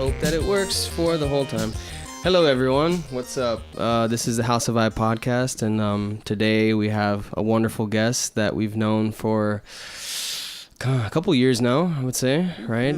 hope that it works for the whole time. Hello, everyone. What's up? This is the House of I podcast, and today we have a wonderful guest that we've known for a couple years now, I would say, right?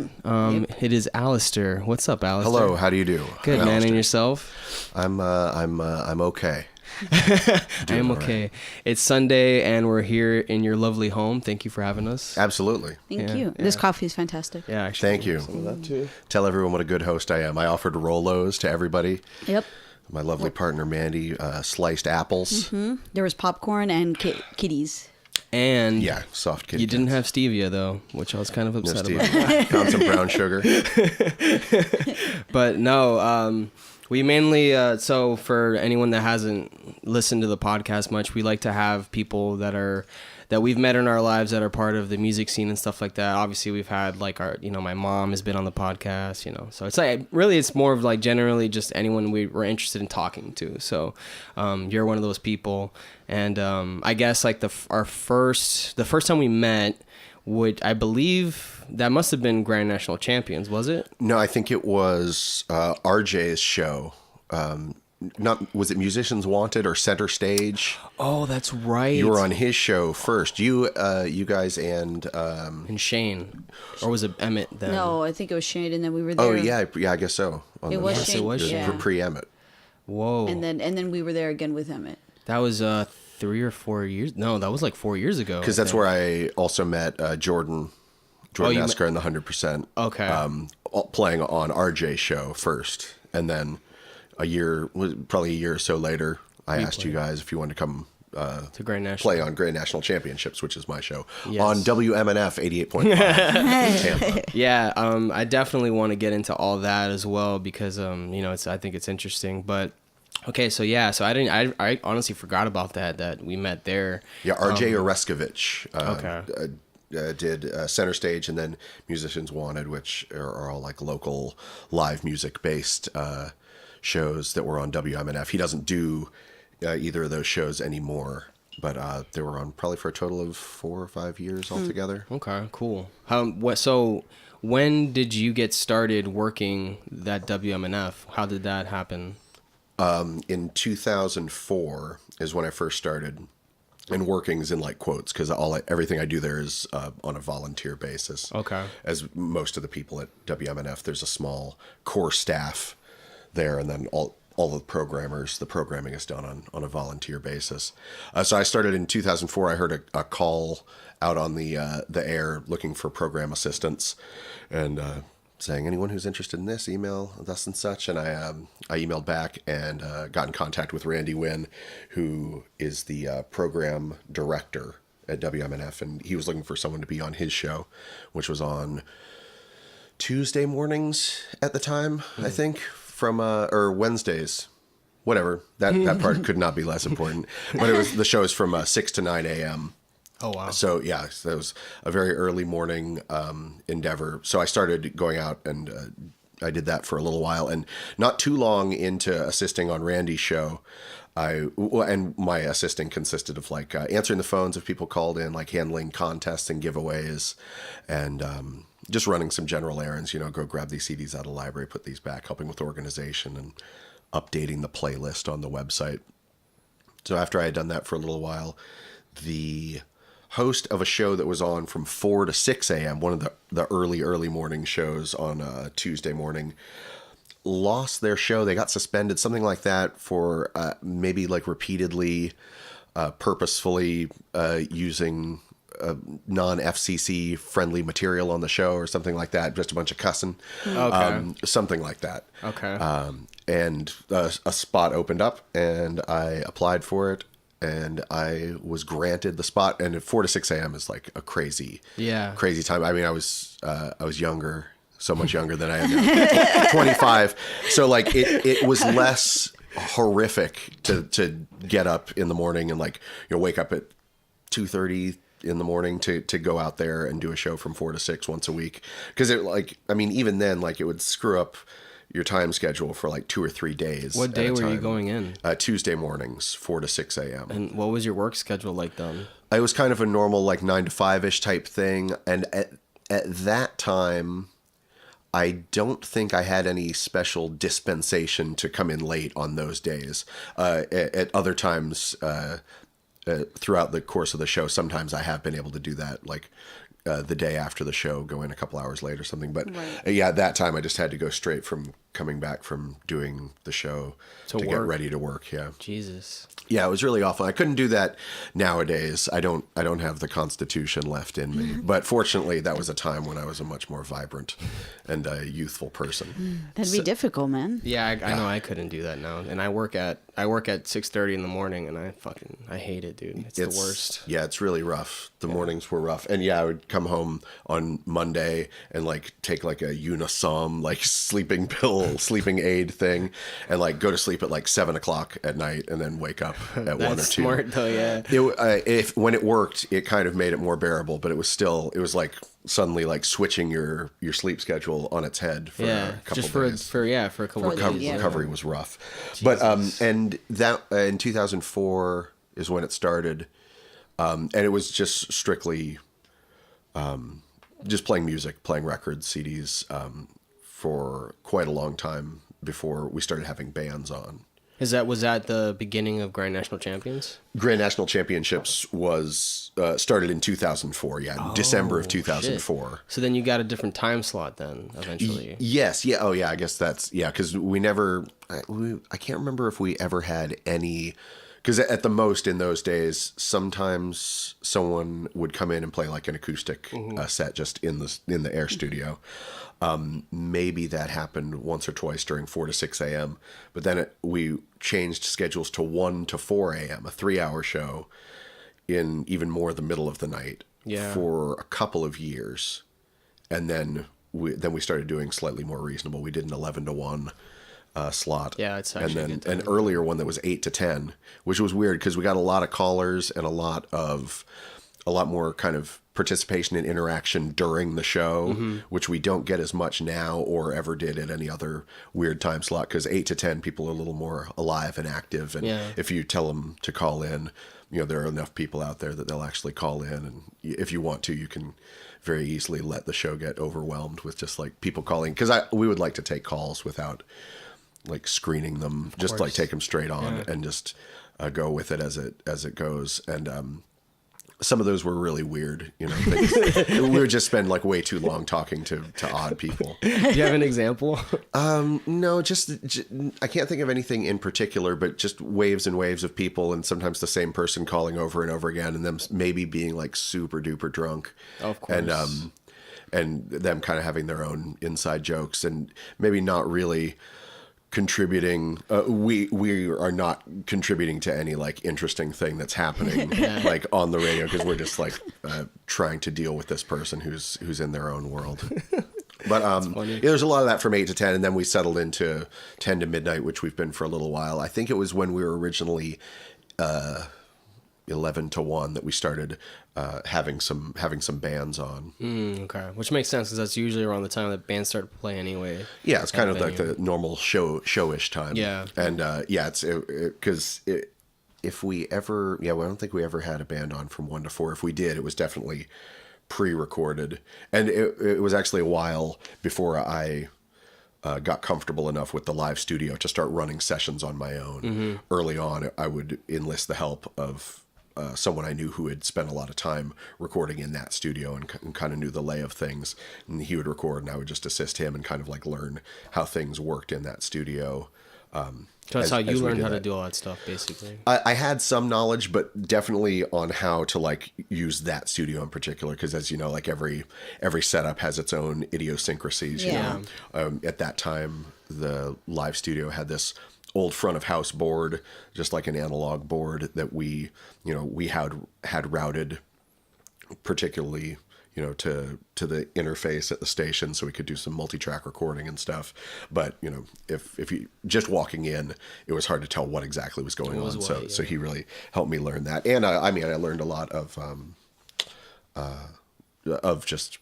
It is alstr. What's up, alstr? Hello. How do you do? Good, man. And yourself? I'm okay. I am okay. Right. It's Sunday, and we're here in your lovely home. Thank you for having us. Absolutely. Thank you. This coffee is fantastic. Yeah, actually. Thank you. Some of that too. Tell everyone what a good host I am. I offered Rolos to everybody. Yep. My lovely partner, Mandy, sliced apples. Mm-hmm. There was popcorn and kitties. And soft kitty. You didn't have stevia, though, which I was kind of upset about. Found some brown sugar. But no, we mainly, so for anyone that hasn't listened to the podcast much, we like to have people that we've met in our lives that are part of the music scene and stuff like that. Obviously, we've had like my mom has been on the podcast, so it's like, really, it's more of like generally just anyone we were interested in talking to. So you're one of those people. And I guess like the first time we met, I believe that must have been Grand National Champions, was it? No, I think it was RJ's show. Was it Musicians Wanted or Center Stage? Oh, that's right. You were on his show first. You guys and Shane, or was it Emmett then? No, I think it was Shane, and then we were there. Oh yeah, I guess so. It was Shane. It was Shane. For pre-Emmett. Whoa. And then we were there again with Emmett. That was 3 or 4 years. No, that was like 4 years ago. Because that's where I also met Jordan Asker and the 100%. Okay. Playing on RJ's show first, and then probably a year or so later, I asked you guys if you wanted to come to Grand National. Play on Grand National Championships, which is my show, yes. on WMNF 88.5 Tampa. Yeah, I definitely want to get into all that as well because I think it's interesting. But okay, so I honestly forgot about that we met there. Yeah, RJ Oreskovich did Center Stage, and then Musicians Wanted, which are all like local live music based shows that were on WMNF. He doesn't do either of those shows anymore, but they were on probably for a total of 4 or 5 years altogether. Okay, cool. So when did you get started working that WMNF? How did that happen? In 2004 is when I first started, and working's in like quotes because everything I do there is on a volunteer basis. Okay. As most of the people at WMNF, there's a small core staff there, and then all the programming is done on a volunteer basis. So I started in 2004. I heard a call out on the air looking for program assistants, and saying anyone who's interested in this, email thus and such. And I emailed back and got in contact with Randy Wynn, who is the program director at WMNF, and he was looking for someone to be on his show, which was on Tuesday mornings at the time, I think. Or Wednesdays, whatever. That part could not be less important. But the show is from 6 to 9 a.m. Oh, wow. So, yeah, that was a very early morning endeavor. So I started going out, and I did that for a little while. And not too long into assisting on Randy's show, and my assisting consisted of like answering the phones if people called in, like handling contests and giveaways, and just running some general errands, go grab these CDs out of the library, put these back, helping with organization and updating the playlist on the website. So after I had done that for a little while, the host of a show that was on from 4 to 6 a.m., one of the early morning shows on Tuesday morning, lost their show. They got suspended, something like that, for maybe like repeatedly, purposefully using non-FCC friendly material on the show or something like that. Just a bunch of cussing. Okay. Something like that. Okay. And a spot opened up, and I applied for it, and I was granted the spot. And at 4 to 6 a.m. is like a crazy time. I mean, I was younger, so much younger than I am now, 25. So like it was less horrific to get up in the morning and like, wake up at 2:30 in the morning to go out there and do a show from 4 to 6 once a week. Cause even then, like it would screw up your time schedule for like 2 or 3 days. What day were you going in? Tuesday mornings, 4 to 6 a.m. And what was your work schedule like then? It was kind of a normal like 9 to 5-ish type thing. And at that time, I don't think I had any special dispensation to come in late on those days. At other times, throughout the course of the show, sometimes I have been able to do that, like the day after the show, go in a couple hours late or something. But yeah, at that time I just had to go straight from coming back from doing the show to get ready to work. Yeah. Jesus. Yeah, it was really awful. I couldn't do that nowadays. I don't have the constitution left in me. But fortunately, that was a time when I was a much more vibrant and youthful person. That'd be difficult, man. Yeah, I know I couldn't do that now. And I work at 6:30 in the morning, and I hate it, dude. It's the worst. Yeah, it's really rough. The mornings were rough. And yeah, I would come home on Monday and like take like a Unisom, like sleeping pill, sleeping aid thing, and like go to sleep at like 7:00 at night and then wake up at 1 or 2. That's smart though, yeah. When it worked, it kind of made it more bearable, but it was like suddenly like switching your sleep schedule on its head for a couple just days. for a couple of days. Recovery was rough. But and that in 2004 is when it started, and it was just strictly just playing music, playing records, CDs, for quite a long time before we started having bands on. Was that the beginning of Grand National Champions? Grand National Championships was started in 2004. Yeah, December of 2004. Shit. So then you got a different time slot then eventually. Yes. Yeah. Oh yeah. I guess that's because we never. I can't remember if we ever had any. Because at the most in those days, sometimes someone would come in and play like an acoustic set just in the Air studio. Maybe that happened once or twice during 4 to 6 a.m. But then we changed schedules to 1 to 4 a.m., a 3-hour show in even more the middle of the night for a couple of years. And then we started doing slightly more reasonable. We did an 11 to 1 slot. Yeah, it's actually and then an earlier one that was 8 to 10, which was weird because we got a lot of callers and a lot more kind of participation and interaction during the show, which we don't get as much now or ever did at any other weird time slot, because 8 to 10 people are a little more alive and active, and if you tell them to call in, there are enough people out there that they'll actually call in, and if you want to, you can very easily let the show get overwhelmed with just like people calling, because we would like to take calls without like screening them, just like take them straight on and just go with it as it goes. And some of those were really weird, things. We would just spend like way too long talking to odd people. Do you have an example? No, just I can't think of anything in particular, but just waves and waves of people, and sometimes the same person calling over and over again, and them maybe being like super duper drunk. Of course. And them kind of having their own inside jokes and maybe not really contributing. We are not contributing to any like interesting thing that's happening like on the radio, because we're just like trying to deal with this person who's in their own world. But there's a lot of that from 8 to 10, and then we settled into 10 to midnight, which we've been for a little while. I think it was when we were originally 11 to 1 that we started having some bands on. Okay, which makes sense because that's usually around the time that bands start to play anyway. Yeah, it's kind of like the normal showish time. Yeah, and it's because if we ever, I don't think we ever had a band on from 1 to 4. If we did, it was definitely pre-recorded, and it was actually a while before I got comfortable enough with the live studio to start running sessions on my own. Early on, I would enlist the help of someone I knew who had spent a lot of time recording in that studio and kind of knew the lay of things. And he would record, and I would just assist him and kind of like learn how things worked in that studio. So that's how you learned how to do all that stuff, basically. I had some knowledge, but definitely on how to like use that studio in particular, because as you know, like every setup has its own idiosyncrasies. At that time, the live studio had this old front of house board, just like an analog board that we had routed particularly, to the interface at the station, so we could do some multi-track recording and stuff. But if you just walking in, it was hard to tell what exactly was going on. So he really helped me learn that, and I learned a lot of just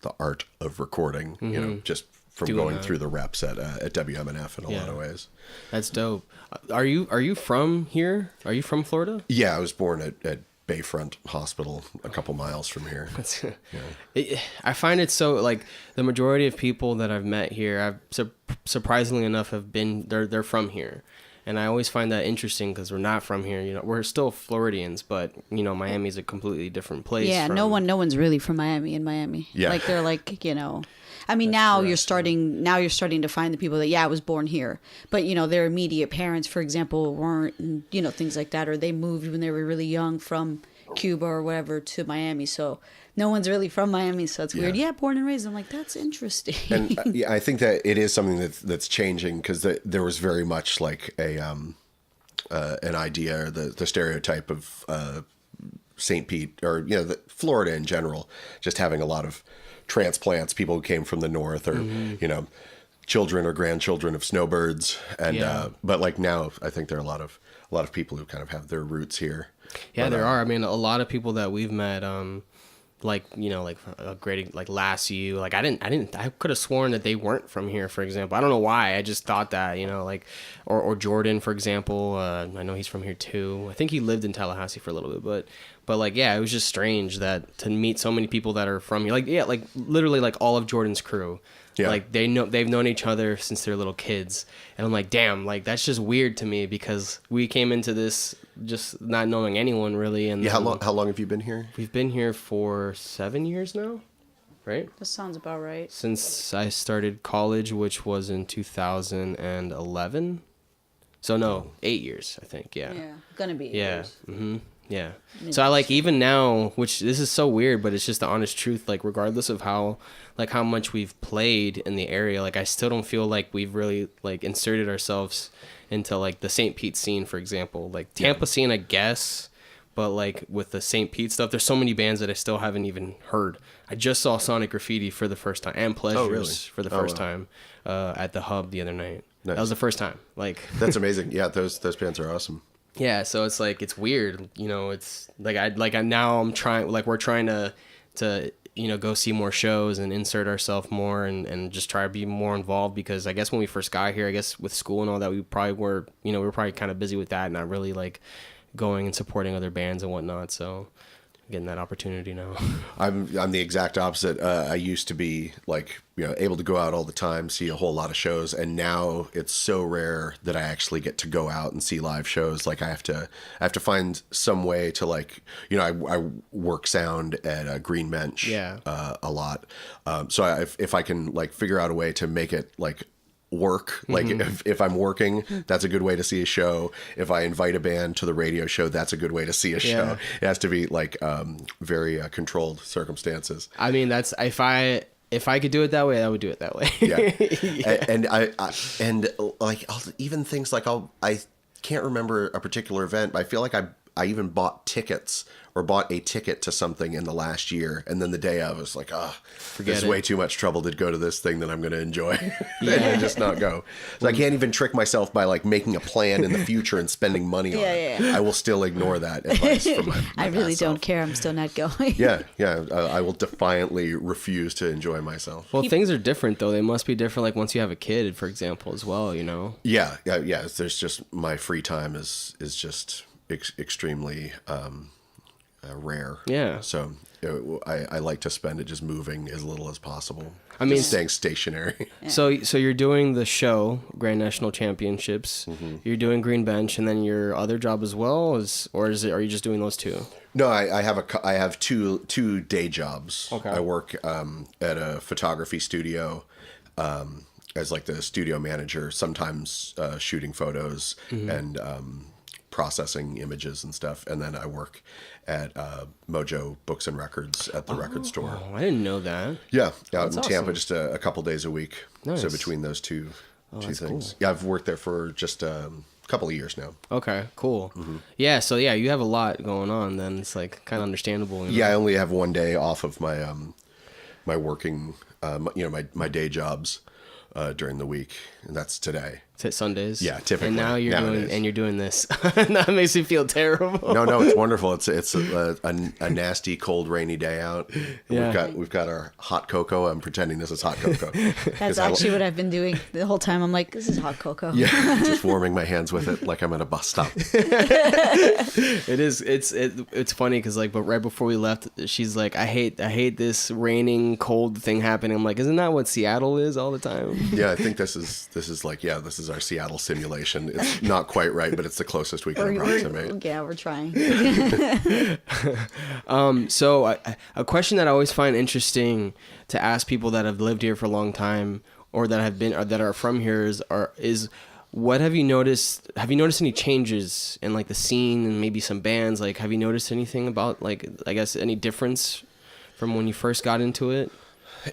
the art of recording. Just from going through the reps at WMNF in a lot of ways. That's dope. Are you from here? Are you from Florida? Yeah, I was born at Bayfront Hospital a couple miles from here. I find it so like the majority of people that I've met here, surprisingly enough, they're from here, and I always find that interesting because we're not from here. You know, we're still Floridians, but you know, Miami's a completely different place. Yeah, no one's really from Miami in Miami. Yeah. Like they're like, you know, I mean, now you're starting to find the people that, I was born here, but you know, their immediate parents, for example, weren't, and, you know, things like that, or they moved when they were really young from Cuba or whatever to Miami. So no one's really from Miami. So it's weird. Yeah. Born and raised. I'm like, that's interesting. And I think that it is something that's changing because there was very much like an idea, or the stereotype of St. Pete, or you know, Florida in general, just having a lot of transplants, people who came from the north, or you know, children or grandchildren of snowbirds, and but like now, I think there are a lot of people who kind of have their roots here. Yeah, but, there are. I mean, a lot of people that we've met, like you know, like a great like Lassie, like I could have sworn that they weren't from here, for example. I don't know why. I just thought that, you know, like or Jordan, for example. I know he's from here too. I think he lived in Tallahassee for a little bit, but like yeah, it was just strange that to meet so many people that are from here. Like like literally like all of Jordan's crew. Yeah. Like they've known each other since they're little kids, and I'm like, damn, like that's just weird to me because we came into this just not knowing anyone really. And how long have you been here? We've been here for 7 years now, right? That sounds about right. Since I started college, which was in 2011. So no, 8 years, I think. Yeah. Yeah, gonna be. 8 yeah. years. Mm-hmm. Yeah. So I like even now, which this is so weird, but it's just the honest truth. Like regardless of how much we've played in the area, like I still don't feel like we've really like inserted ourselves into like the St. Pete scene, for example. Like Tampa scene, I guess, but like with the St. Pete stuff, there's so many bands that I still haven't even heard. I just saw Sonic Graffiti for the first time and Pleasures for the first time at the Hub the other night. Nice. That was the first time. Like that's amazing. Yeah, those bands are awesome. Yeah, so it's like it's weird, you know. It's like we're trying to you know go see more shows and insert ourselves more and just try to be more involved because I guess when we first got here, I guess with school and all that, we were probably kind of busy with that, not really like going and supporting other bands and whatnot. So getting that opportunity now. I'm the exact opposite. I used to be like, you know, able to go out all the time, see a whole lot of shows, and now it's so rare that I actually get to go out and see live shows. Like I have to find some way to like, you know, I work sound at Green Bench a lot. So if I can like figure out a way to make it like work, like if I'm working, that's a good way to see a show. If I invite a band to the radio show, that's a good way to see a show. It has to be like very controlled circumstances. I mean, that's if I could do it that way, I would do it that way. Yeah. And and like even things like I can't remember a particular event, but I feel like I even bought tickets or bought a ticket to something in the last year, and then the day I was like, there's way too much trouble to go to this thing that I'm going to enjoy. And just not go. So I can't even trick myself by like making a plan in the future and spending money on it. I will still ignore that advice from my I really past don't self. care. I'm still not going. I will defiantly refuse to enjoy myself. Well, things are different though. They must be different like once you have a kid, for example, as well, you know? Yeah. There's just my free time is just extremely rare. Yeah. So I like to spend it just moving as little as possible. I mean, just staying stationary. So you're doing the show, Grand National Championships. You're doing Green Bench, and then your other job as well, are you just doing those two? No, I have two day jobs. Okay. I work at a photography studio as like the studio manager, sometimes shooting photos and processing images and stuff, and then I work at Mojo Books and Records at the record store. I didn't know that. Yeah, out in awesome. Tampa, just a couple days a week. Nice. So between those two things, cool. yeah, I've worked there for just a couple of years now. Okay, cool. Yeah, so yeah, you have a lot going on. Then it's like kind of understandable. You know? Yeah, I only have one day off of my my working, my day jobs during the week, and that's today. Sundays. Yeah, typically. And now nowadays. you're doing this. That makes me feel terrible. No, it's wonderful. It's a nasty, cold, rainy day out. Yeah. We've got our hot cocoa. I'm pretending this is hot cocoa. That's actually what I've been doing the whole time. I'm like, this is hot cocoa. Yeah, just warming my hands with it like I'm at a bus stop. It is. It's funny because like, but right before we left, she's like, I hate this raining, cold thing happening. I'm like, isn't that what Seattle is all the time? Yeah, I think this is like, this is our Seattle simulation. It's not quite right, but it's the closest we can approximate. Yeah, we're trying. So a question that I always find interesting to ask people that have lived here for a long time or that have been or that are from here is what have you noticed? Have you noticed any changes in like the scene and maybe some bands? Like, have you noticed anything about like, I guess, any difference from when you first got into it?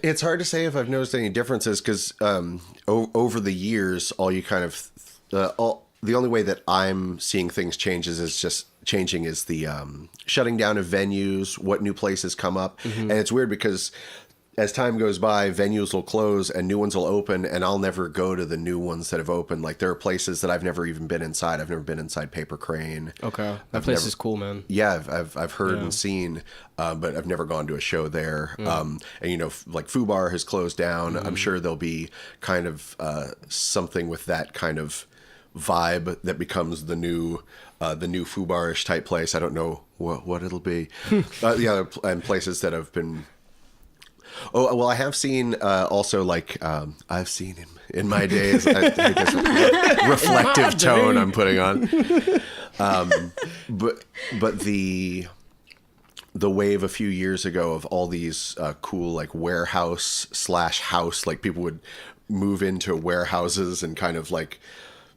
It's hard to say if I've noticed any differences because over the years, the only way that I'm seeing things changes is just changing is the shutting down of venues, what new places come up. Mm-hmm. And it's weird because as time goes by, venues will close and new ones will open, and I'll never go to the new ones that have opened. Like there are places that I've never even been inside. I've never been inside Paper Crane. Okay, that place is cool, man. Yeah, I've heard and seen, but I've never gone to a show there. And like Foo Bar has closed down. I'm sure there'll be kind of something with that kind of vibe that becomes the new Foo Bar-ish type place. I don't know what it'll be. And places that have been. Oh, well, I have seen also like I've seen him in my days. I think it's a reflective tone I'm putting on. But the wave a few years ago of all these cool like warehouse/house, like people would move into warehouses and kind of like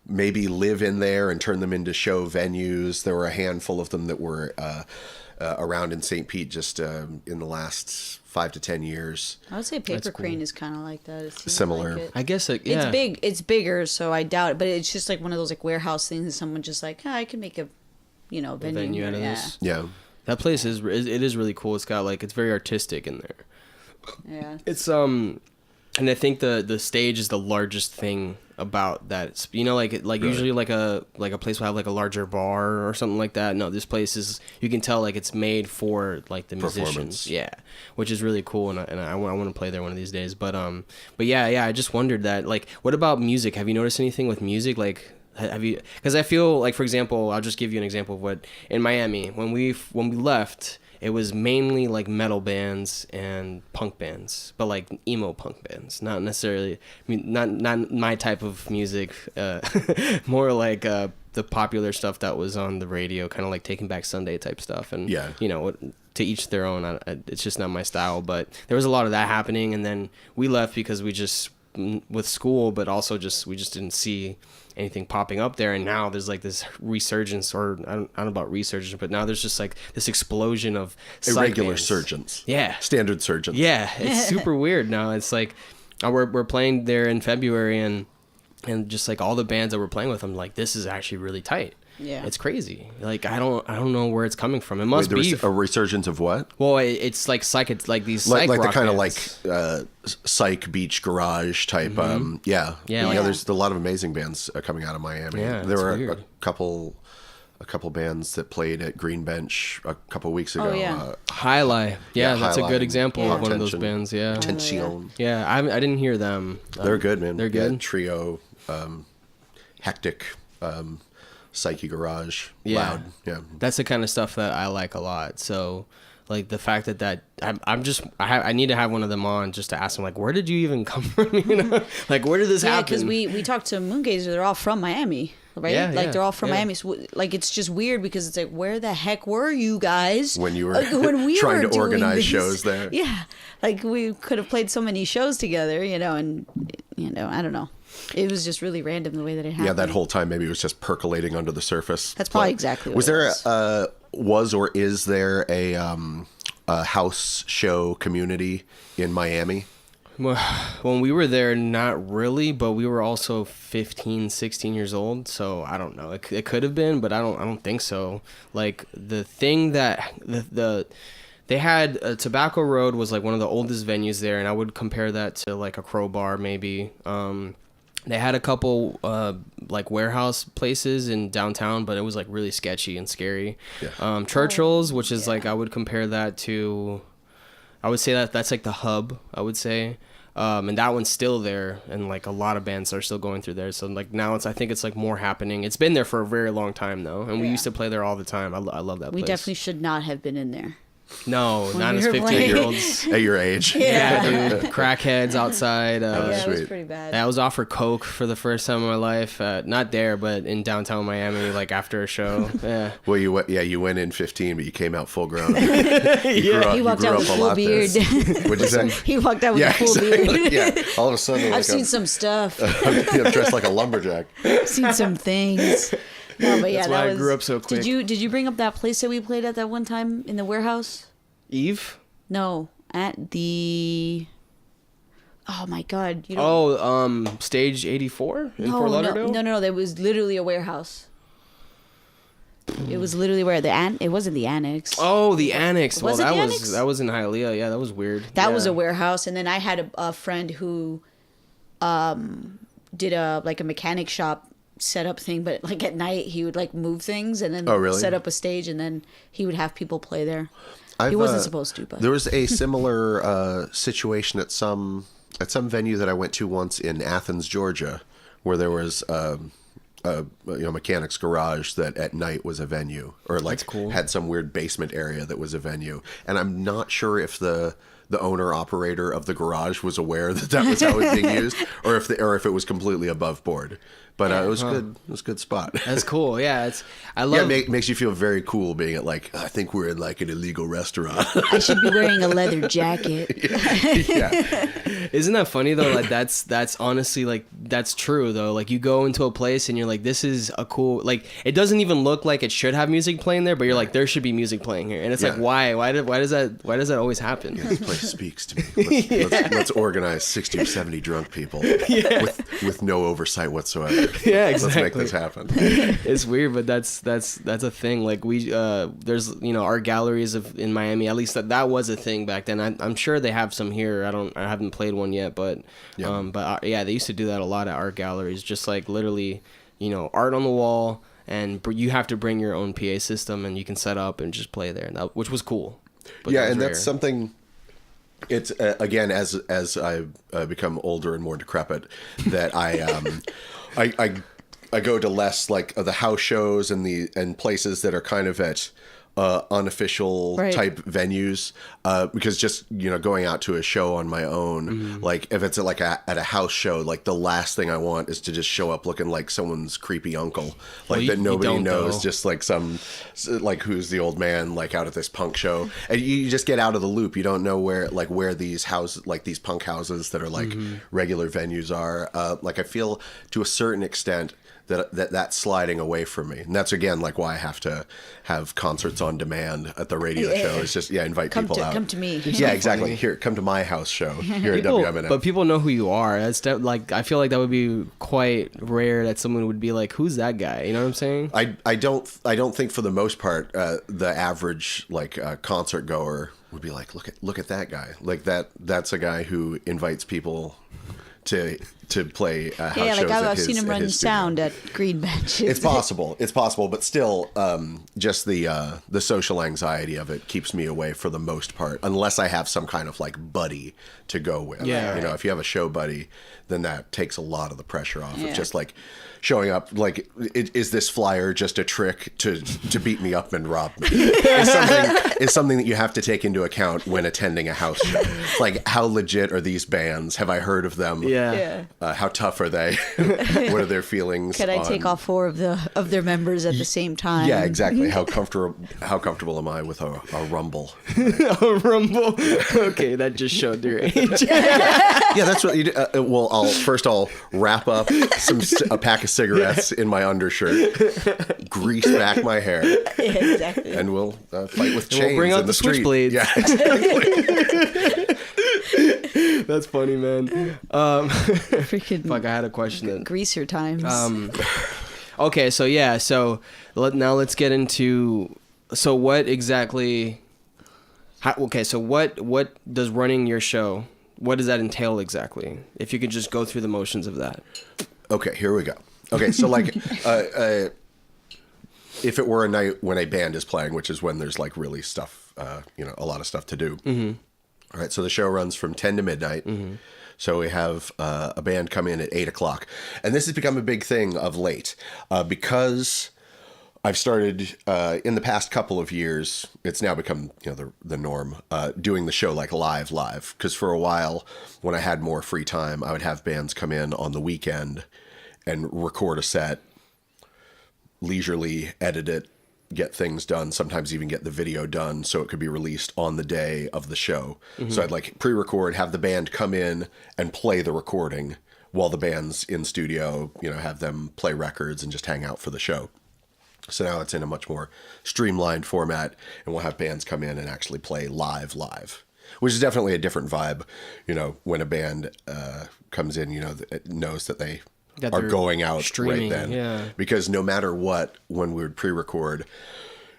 maybe live in there and turn them into show venues. There were a handful of them that were around in St. Pete just in the last 5 to 10 years. I would say Paper Crane is kind of like that. It seems similar. like it. I guess yeah. It's big. It's bigger, so I doubt it. But it's just like one of those like warehouse things. And someone just like, I can make a venue out of this. Yeah. That place is really cool. It's got like, it's very artistic in there. Yeah. It's and I think the stage is the largest thing about that. It's, like really? Usually like a place will have like a larger bar or something like that. No, this place is, you can tell like it's made for like the musicians. Yeah, which is really cool, and I want to play there one of these days. But yeah, I just wondered that, like, what about music? Have you noticed anything with music? Like, have you? Because I feel like, for example, I'll just give you an example of what in Miami when we left. It was mainly like metal bands and punk bands, but like emo punk bands, not necessarily, not my type of music, more like the popular stuff that was on the radio, kind of like Taking Back Sunday type stuff. And, to each their own, it's just not my style, but there was a lot of that happening. And then we left because we just, with school, but also we just didn't see anything popping up there. And now there's like this resurgence, or I don't know about resurgence, but now there's just like this explosion of irregular surgeons. Yeah. Standard surgeons. Yeah. It's super weird now. It's like we're playing there in February, and just like all the bands that we're playing with, I'm like, this is actually really tight. Yeah. It's crazy. Like, I don't know where it's coming from. It must be a resurgence of what? Well, it's like like these like rock the kind bands. of like psych beach garage type. Mm-hmm. There's a lot of amazing bands coming out of Miami. Yeah, there were weird. a couple bands that played at Green Bench a couple weeks ago. Oh, yeah. Highlight. Yeah, that's Highlight. a good example Yeah. of one of those Tension. bands. Yeah. Tension. Yeah, I didn't hear them. They're good, man. They're good? Yeah, trio, hectic, psyche garage, Yeah. loud. Yeah. That's the kind of stuff that I like a lot. So, like, the fact that I need to have one of them on just to ask them, like, where did you even come from? Like, where did this Yeah, happen? because we talked to Moongazer. They're all from Miami, right? Yeah, like yeah, they're all from yeah. Miami. So, like, it's just weird because it's like, where the heck were you guys When you were when we trying were to organize doing shows there? Yeah, like we could have played so many shows together, and I don't know. It was just really random the way that it happened. Yeah, that whole time maybe it was just percolating under the surface. That's probably exactly what was it there. Was or is there a house show community in Miami? Well, when we were there, not really, but we were also 15, 16 years old, so I don't know. It could have been, but I don't think so. Like, the thing that they had, Tobacco Road was like one of the oldest venues there, and I would compare that to like a Crowbar maybe. They had a couple like warehouse places in downtown, but it was like really sketchy and scary. Yeah. Churchill's, which is like, I would compare that to, I would say that's like the hub, I would say. And that one's still there, and like a lot of bands are still going through there. So like now I think it's like more happening. It's been there for a very long time though, and we used to play there all the time. I love that place. We definitely should not have been in there. No, When not we as were 15-year-olds. At your age. Yeah, dude. Crackheads outside. Yeah, it was sweet. pretty bad. I was offered coke for the first time in my life. Not there, but in downtown Miami, like after a show. Yeah. Well, you went in 15, but you came out full grown. He walked out with a full beard. What'd you say? He walked out with a full exactly. beard. Yeah. All of a sudden, I've seen some stuff. I'm dressed like a lumberjack. I've seen some things. No, but yeah, That's why that I was, grew up so quick. Did you bring up that place that we played at that one time in the warehouse? Eve? No, at the. Oh my God! You don't... Stage 84 in Fort Lauderdale? No. That was literally a warehouse. It was literally where it wasn't the annex. Oh, the annex. Was Well, it the that annex? that was in Hialeah. Yeah, that was weird. That Yeah. was a warehouse, and then I had a friend who, did a mechanic shop setup thing, but like at night he would like move things and then set up a stage, and then he would have people play there. He wasn't supposed to, but there was a similar situation at some venue that I went to once in Athens, Georgia, where there was a mechanic's garage that at night was a venue, or like had some weird basement area that was a venue. And I'm not sure if the owner operator of the garage was aware that was how it was being used, or if it was completely above board. But it was good. It was a good spot. That's cool. Yeah, I love. Yeah, it makes you feel very cool being at like, I think we're in like an illegal restaurant. I should be wearing a leather jacket. Yeah. Isn't that funny though? Like that's honestly like that's true though. Like you go into a place and you're like, this is a cool. Like it doesn't even look like it should have music playing there, but you're like, there should be music playing here, and it's like, why? Why does that always happen? Yeah, this place speaks to me. Let's organize 60 or 70 drunk people with no oversight whatsoever. Yeah, exactly. Let's make this happen. It's weird, but that's a thing. Like we there's art galleries in Miami. At least that was a thing back then. I'm sure they have some here. I haven't played one yet, but they used to do that a lot at art galleries. Just like literally, art on the wall, and you have to bring your own PA system, and you can set up and just play there, which was cool. But that's something. It's again, as I become older and more decrepit, that I go to less like the house shows and places that are kind of at unofficial type venues, because just going out to a show on my own, like if it's at a house show, like the last thing I want is to just show up looking like someone's creepy uncle, like that nobody knows, though. Just like some like who's the old man like out at this punk show, and you just get out of the loop. You don't know where these houses, like these punk houses that are like regular venues are. Like I feel to a certain extent that's sliding away from me, and that's again like why I have to have concerts on demand at the radio show. It's just invite people out. Come to me. Yeah, exactly. Here, come to my house show here at WMNF. But people know who you are. That's like I feel like that would be quite rare that someone would be like, "Who's that guy?" You know what I'm saying? I don't think for the most part the average concert goer would be like, look at that guy. Like that's a guy who invites people to play house shows. I've seen him run sound at Green Bench. It's possible, but still, just the social anxiety of it keeps me away for the most part, unless I have some kind of like buddy to go with. Yeah, if you have a show buddy, then that takes a lot of the pressure off of just like showing up. Like, is this flyer just a trick to beat me up and rob me? Is something that you have to take into account when attending a house show. Like, how legit are these bands? Have I heard of them? Yeah. How tough are they? What are their feelings? Can I take all four of their members at the same time? Yeah, exactly. How comfortable am I with a rumble? A rumble. Okay, that just showed your age. Yeah, that's what you do. Well, I'll wrap up a pack of cigarettes in my undershirt, grease back my hair, exactly, and we'll fight with chains. We'll bring out in the street. switchblades. Yeah, exactly. That's funny, man. Freaking fuck, I had a question then. Greaser times. Okay, so now let's get into what exactly. What does running your show? What does that entail exactly? If you could just go through the motions of that. Okay, here we go. Okay, so like, if it were a night when a band is playing, which is when there's like really stuff, a lot of stuff to do. Mm-hmm. All right, so the show runs from 10 to midnight. Mm-hmm. So we have a band come in at 8 o'clock. And this has become a big thing of late because I've started in the past couple of years, it's now become the norm, doing the show like live. Because for a while, when I had more free time, I would have bands come in on the weekend and record a set, leisurely edit it, get things done, sometimes even get the video done so it could be released on the day of the show. Mm-hmm. So I'd like pre-record, have the band come in and play the recording while the band's in studio, have them play records and just hang out for the show. So now it's in a much more streamlined format, and we'll have bands come in and actually play live, which is definitely a different vibe. When a band comes in, knows that they are going out streaming, right then. Yeah. Because no matter what, when we would pre-record,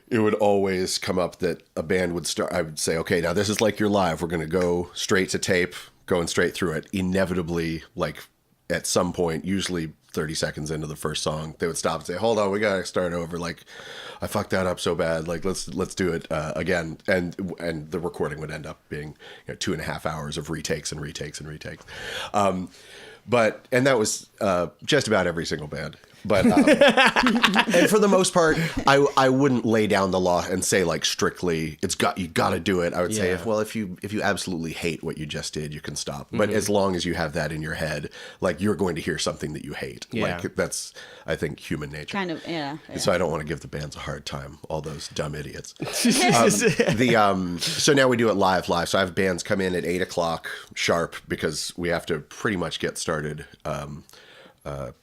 it would always come up that a band would start. I would say, okay, now this is like your live. We're going to go straight to tape, going straight through it. Inevitably, like at some point, usually 30 seconds into the first song, they would stop and say, hold on, we got to start over. Like, I fucked that up so bad. Like, let's do it again. And the recording would end up being 2.5 hours of retakes and retakes and retakes. And that was just about every single band. But and for the most part, I wouldn't lay down the law and say like strictly you got to do it. I would say if you absolutely hate what you just did, you can stop. But as long as you have that in your head, like you're going to hear something that you hate. Yeah. Like that's, I think, human nature. Kind of, yeah. So I don't want to give the bands a hard time, all those dumb idiots. So now we do it live. So I have bands come in at 8 o'clock sharp because we have to pretty much get started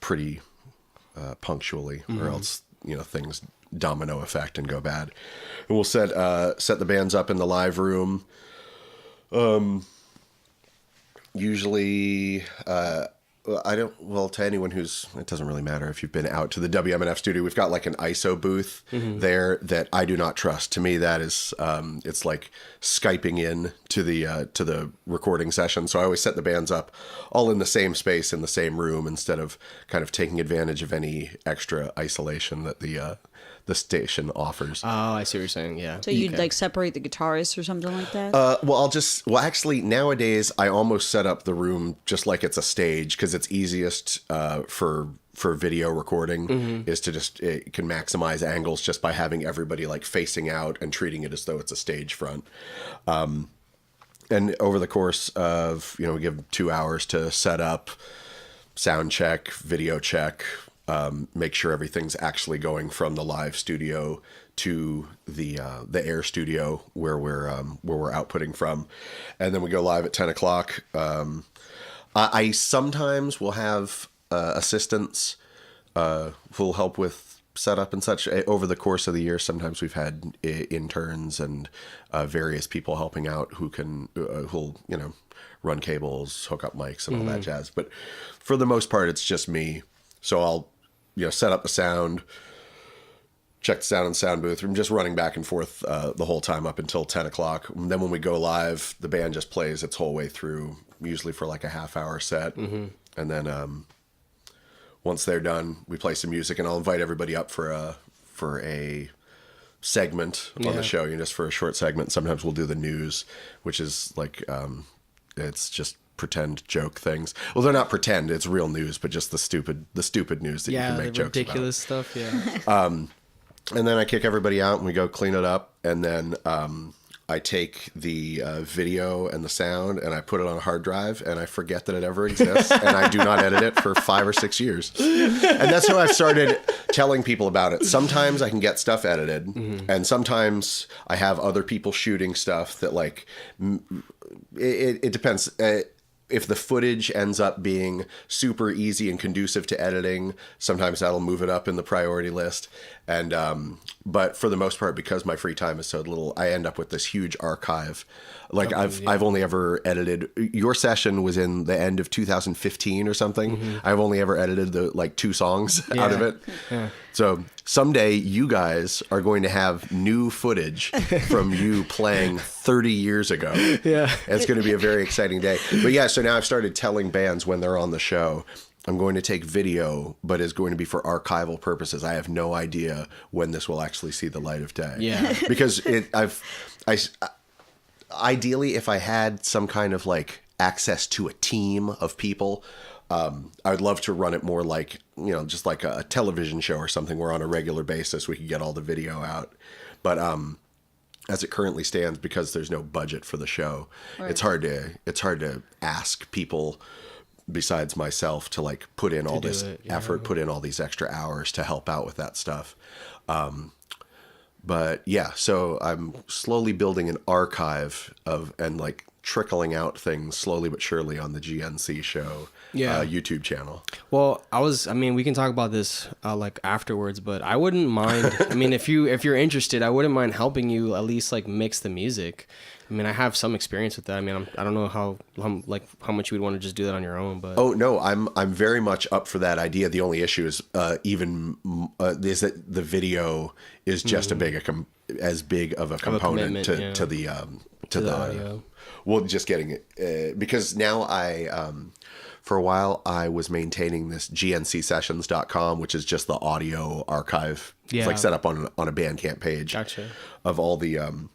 pretty punctually, or else things domino effect and go bad. And we'll set the bands up in the live room. Usually, to anyone it doesn't really matter if you've been out to the WMNF studio, we've got like an ISO booth there that I do not trust. To me, that is, it's like Skyping in to the recording session. So I always set the bands up all in the same space, in the same room, instead of kind of taking advantage of any extra isolation that the station offers. Oh, I see what you're saying. Yeah. So you'd like separate the guitarists or something like that? Actually nowadays I almost set up the room just like it's a stage, because it's easiest for video recording is to it can maximize angles just by having everybody like facing out and treating it as though it's a stage front. And over the course of, we give 2 hours to set up, sound check, video check, make sure everything's actually going from the live studio to the air studio where we're outputting from, and then we go live at 10 o'clock. I sometimes will have assistants who'll help with setup and such over the course of the year. Sometimes we've had interns and various people helping out who'll run cables, hook up mics, and all that jazz. But for the most part, it's just me. So I'll set up the sound, check the sound in the sound booth. I'm just running back and forth the whole time up until 10 o'clock. And then when we go live, the band just plays its whole way through, usually for like a half-hour set. And then once they're done, we play some music, and I'll invite everybody up for a segment on the show, just for a short segment. Sometimes we'll do the news, which is like it's just pretend joke things. Well, they're not pretend; it's real news, but just the stupid news that you can make jokes about. Ridiculous stuff. Yeah. And then I kick everybody out, and we go clean it up, and then I take the video and the sound, and I put it on a hard drive, and I forget that it ever exists, and I do not edit it for 5 or 6 years. And that's how I've started telling people about it. Sometimes I can get stuff edited, and sometimes I have other people shooting stuff that, like, it depends. If the footage ends up being super easy and conducive to editing, sometimes that'll move it up in the priority list. And but for the most part, because my free time is so little, I end up with this huge archive. Like I've only ever edited. Your session was in the end of 2015 or something. I've only ever edited the 2 songs out of it. Yeah. So someday you guys are going to have new footage from you playing 30 years ago. Yeah. And it's going to be a very exciting day. But yeah, so now I've started telling bands when they're on the show, I'm going to take video, but is going to be for archival purposes. I have no idea when this will actually see the light of day. Yeah. Because ideally, if I had some kind of like access to a team of people, I would love to run it more like, just like a television show or something where on a regular basis we could get all the video out. But as it currently stands, because there's no budget for the show, right. It's hard to ask people besides myself to like put in all this effort, put in all these extra hours to help out with that stuff. But yeah, so I'm slowly building an archive and like trickling out things slowly but surely on the GNC show YouTube channel. Well, we can talk about this like afterwards, but I wouldn't mind. I mean, if you're interested, I wouldn't mind helping you at least like mix the music. I mean, I have some experience with that. I mean, I don't know how much you would want to just do that on your own, but no, I'm very much up for that idea. The only issue is is that the video is just as big of a component to the audio. Well, just getting it because now for a while I was maintaining this gncsessions.com, which is just the audio archive. Yeah. It's like set up on a Bandcamp page. Gotcha. Of all the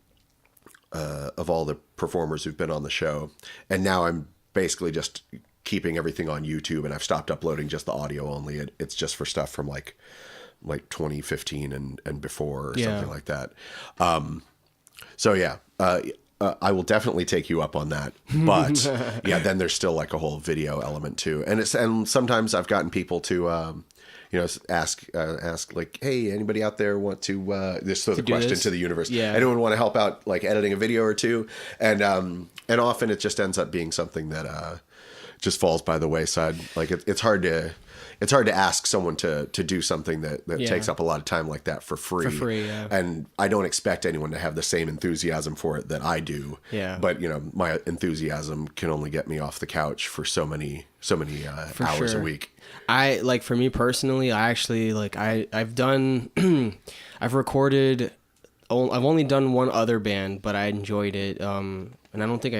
performers who've been on the show. And now I'm basically just keeping everything on YouTube, and I've stopped uploading just the audio only. It's just for stuff from like 2015 and before or something like that. So yeah, I will definitely take you up on that. But yeah, then there's still like a whole video element too. And sometimes I've gotten people to ask like, hey, anybody out there want to just throw the question to the universe? Yeah. Anyone want to help out like editing a video or two? And often it just ends up being something that just falls by the wayside. Like it's hard to ask someone to do something that takes up a lot of time like that for free. For free, yeah. And I don't expect anyone to have the same enthusiasm for it that I do. Yeah. But my enthusiasm can only get me off the couch for so many hours a week. For me personally, I actually I've recorded. I've only done one other band, but I enjoyed it. And I don't think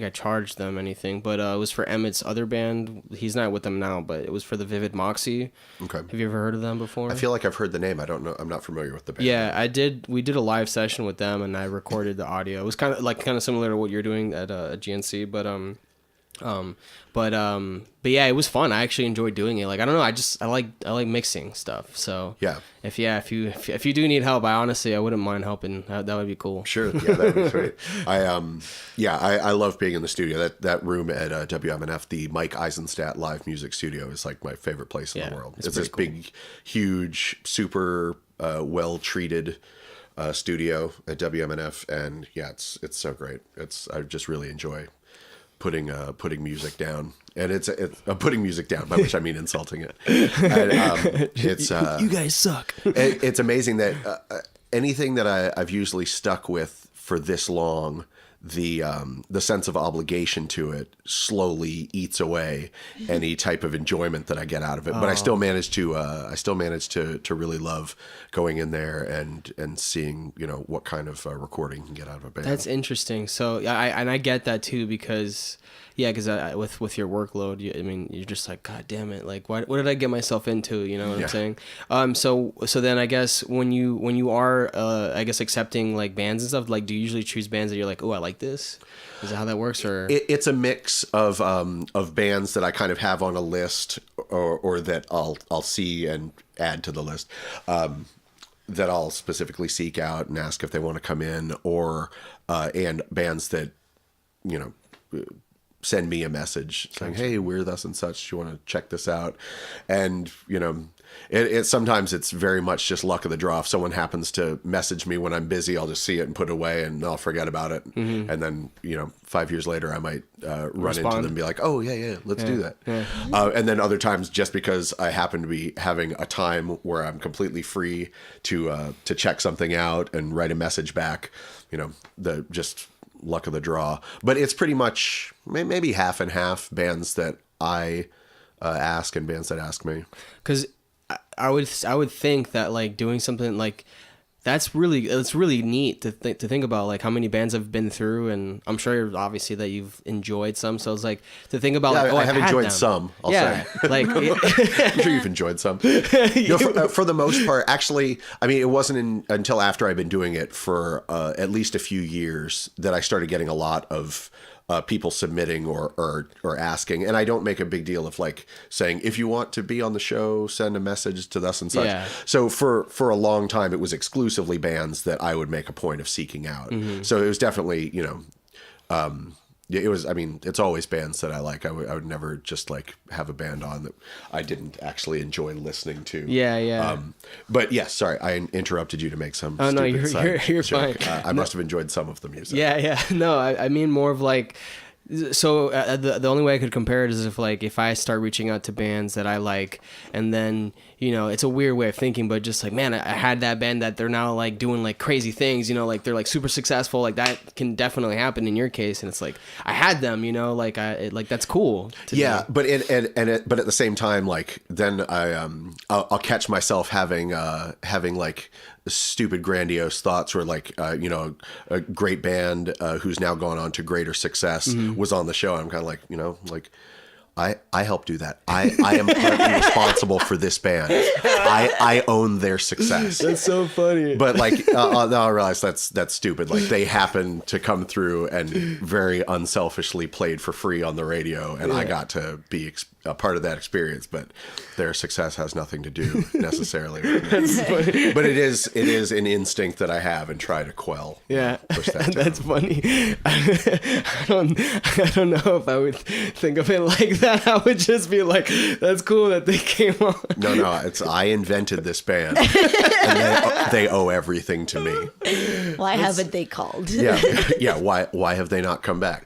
I charged them anything, but it was for Emmett's other band. He's not with them now, but it was for the Vivid Moxie. Okay. Have you ever heard of them before? I feel like I've heard the name. I don't know. I'm not familiar with the band. Yeah, I did. We did a live session with them, and I recorded the audio. It was kind of similar to what you're doing at GNC, but yeah, it was fun. I actually enjoyed doing it. Like, I don't know, I like mixing stuff. So yeah, if you do need help, I wouldn't mind helping. That would be cool. Sure, yeah, that would be sweet. I love being in the studio. That room at WMNF, the Mike Eisenstadt live music studio, is like my favorite place in the world. It's this cool. Big, huge, super well treated studio at WMNF, and yeah, it's so great. I just really enjoy putting music down, and it's putting music down, by which I mean insulting it. And, it's you guys suck. It's amazing that anything that I've usually stuck with for this long, the sense of obligation to it slowly eats away any type of enjoyment that I get out of it. But I still manage to really love going in there and seeing what kind of recording you can get out of a band. That's interesting. So I get that too, because with your workload, you're just like, God damn it, like what did I get myself into? You know what I'm saying? So then I guess when you are accepting like bands and stuff, like do you usually choose bands that you're like, oh, I like this? Is that how that works? Or it's a mix of bands that I kind of have on a list or that I'll see and add to the list, that I'll specifically seek out and ask if they want to come in, or and bands that send me a message saying, hey, we're thus and such, do you want to check this out? And it sometimes it's very much just luck of the draw. If someone happens to message me when I'm busy, I'll just see it and put it away and I'll forget about it. Mm-hmm. And then 5 years later I might run into them and be like, oh yeah, let's do that. And then other times, just because I happen to be having a time where I'm completely free to check something out and write a message back, the just luck of the draw. But it's pretty much maybe half and half, bands that I ask and bands that ask me. Because I would think that like doing something like It's really neat to think about, like, how many bands I've been through, and I'm sure obviously that you've enjoyed some. So it's like to think about, like, I have enjoyed them. some. I'll say, like I'm sure you've enjoyed some. For the most part, actually, I mean, it wasn't until after I've been doing it for at least a few years that I started getting a lot of people submitting or asking. And I don't make a big deal of, like, saying, if you want to be on the show, send a message to thus and such. Yeah. So for a long time, it was exclusively bands that I would make a point of seeking out. Mm-hmm. So it was definitely, it was, I mean, it's always bands that I like. I would never just, like, have a band on that I didn't actually enjoy listening to. Yeah. But yes, sorry, I interrupted you to make some Oh, no, stupid you're joke. fine. I must have enjoyed some of the music. Yeah. No, I mean more of like, so the only way I could compare it is if I start reaching out to bands that I like, and then, it's a weird way of thinking, but just like, man, I had that band that they're now, like, doing, like, crazy things, like, they're, like, super successful, like, that can definitely happen in your case, and it's like, I had them, like, that's cool to do. But but at the same time, like, then I'll catch myself having like stupid grandiose thoughts where, like, a great band who's now gone on to greater success was on the show. I'm kind of like, like, I helped do that. I am partly responsible for this band. I own their success. That's so funny. But, like, now I realize that's stupid. Like, they happened to come through and very unselfishly played for free on the radio, and I got to be a part of that experience. But their success has nothing to do necessarily with me. But it is an instinct that I have and try to quell. Yeah, push that down. That's funny. I don't know if I would think of it like that. I would just be like, that's cool that they came on. No, it's I invented this band, and they owe everything to me. Why haven't they called? Yeah. Why have they not come back?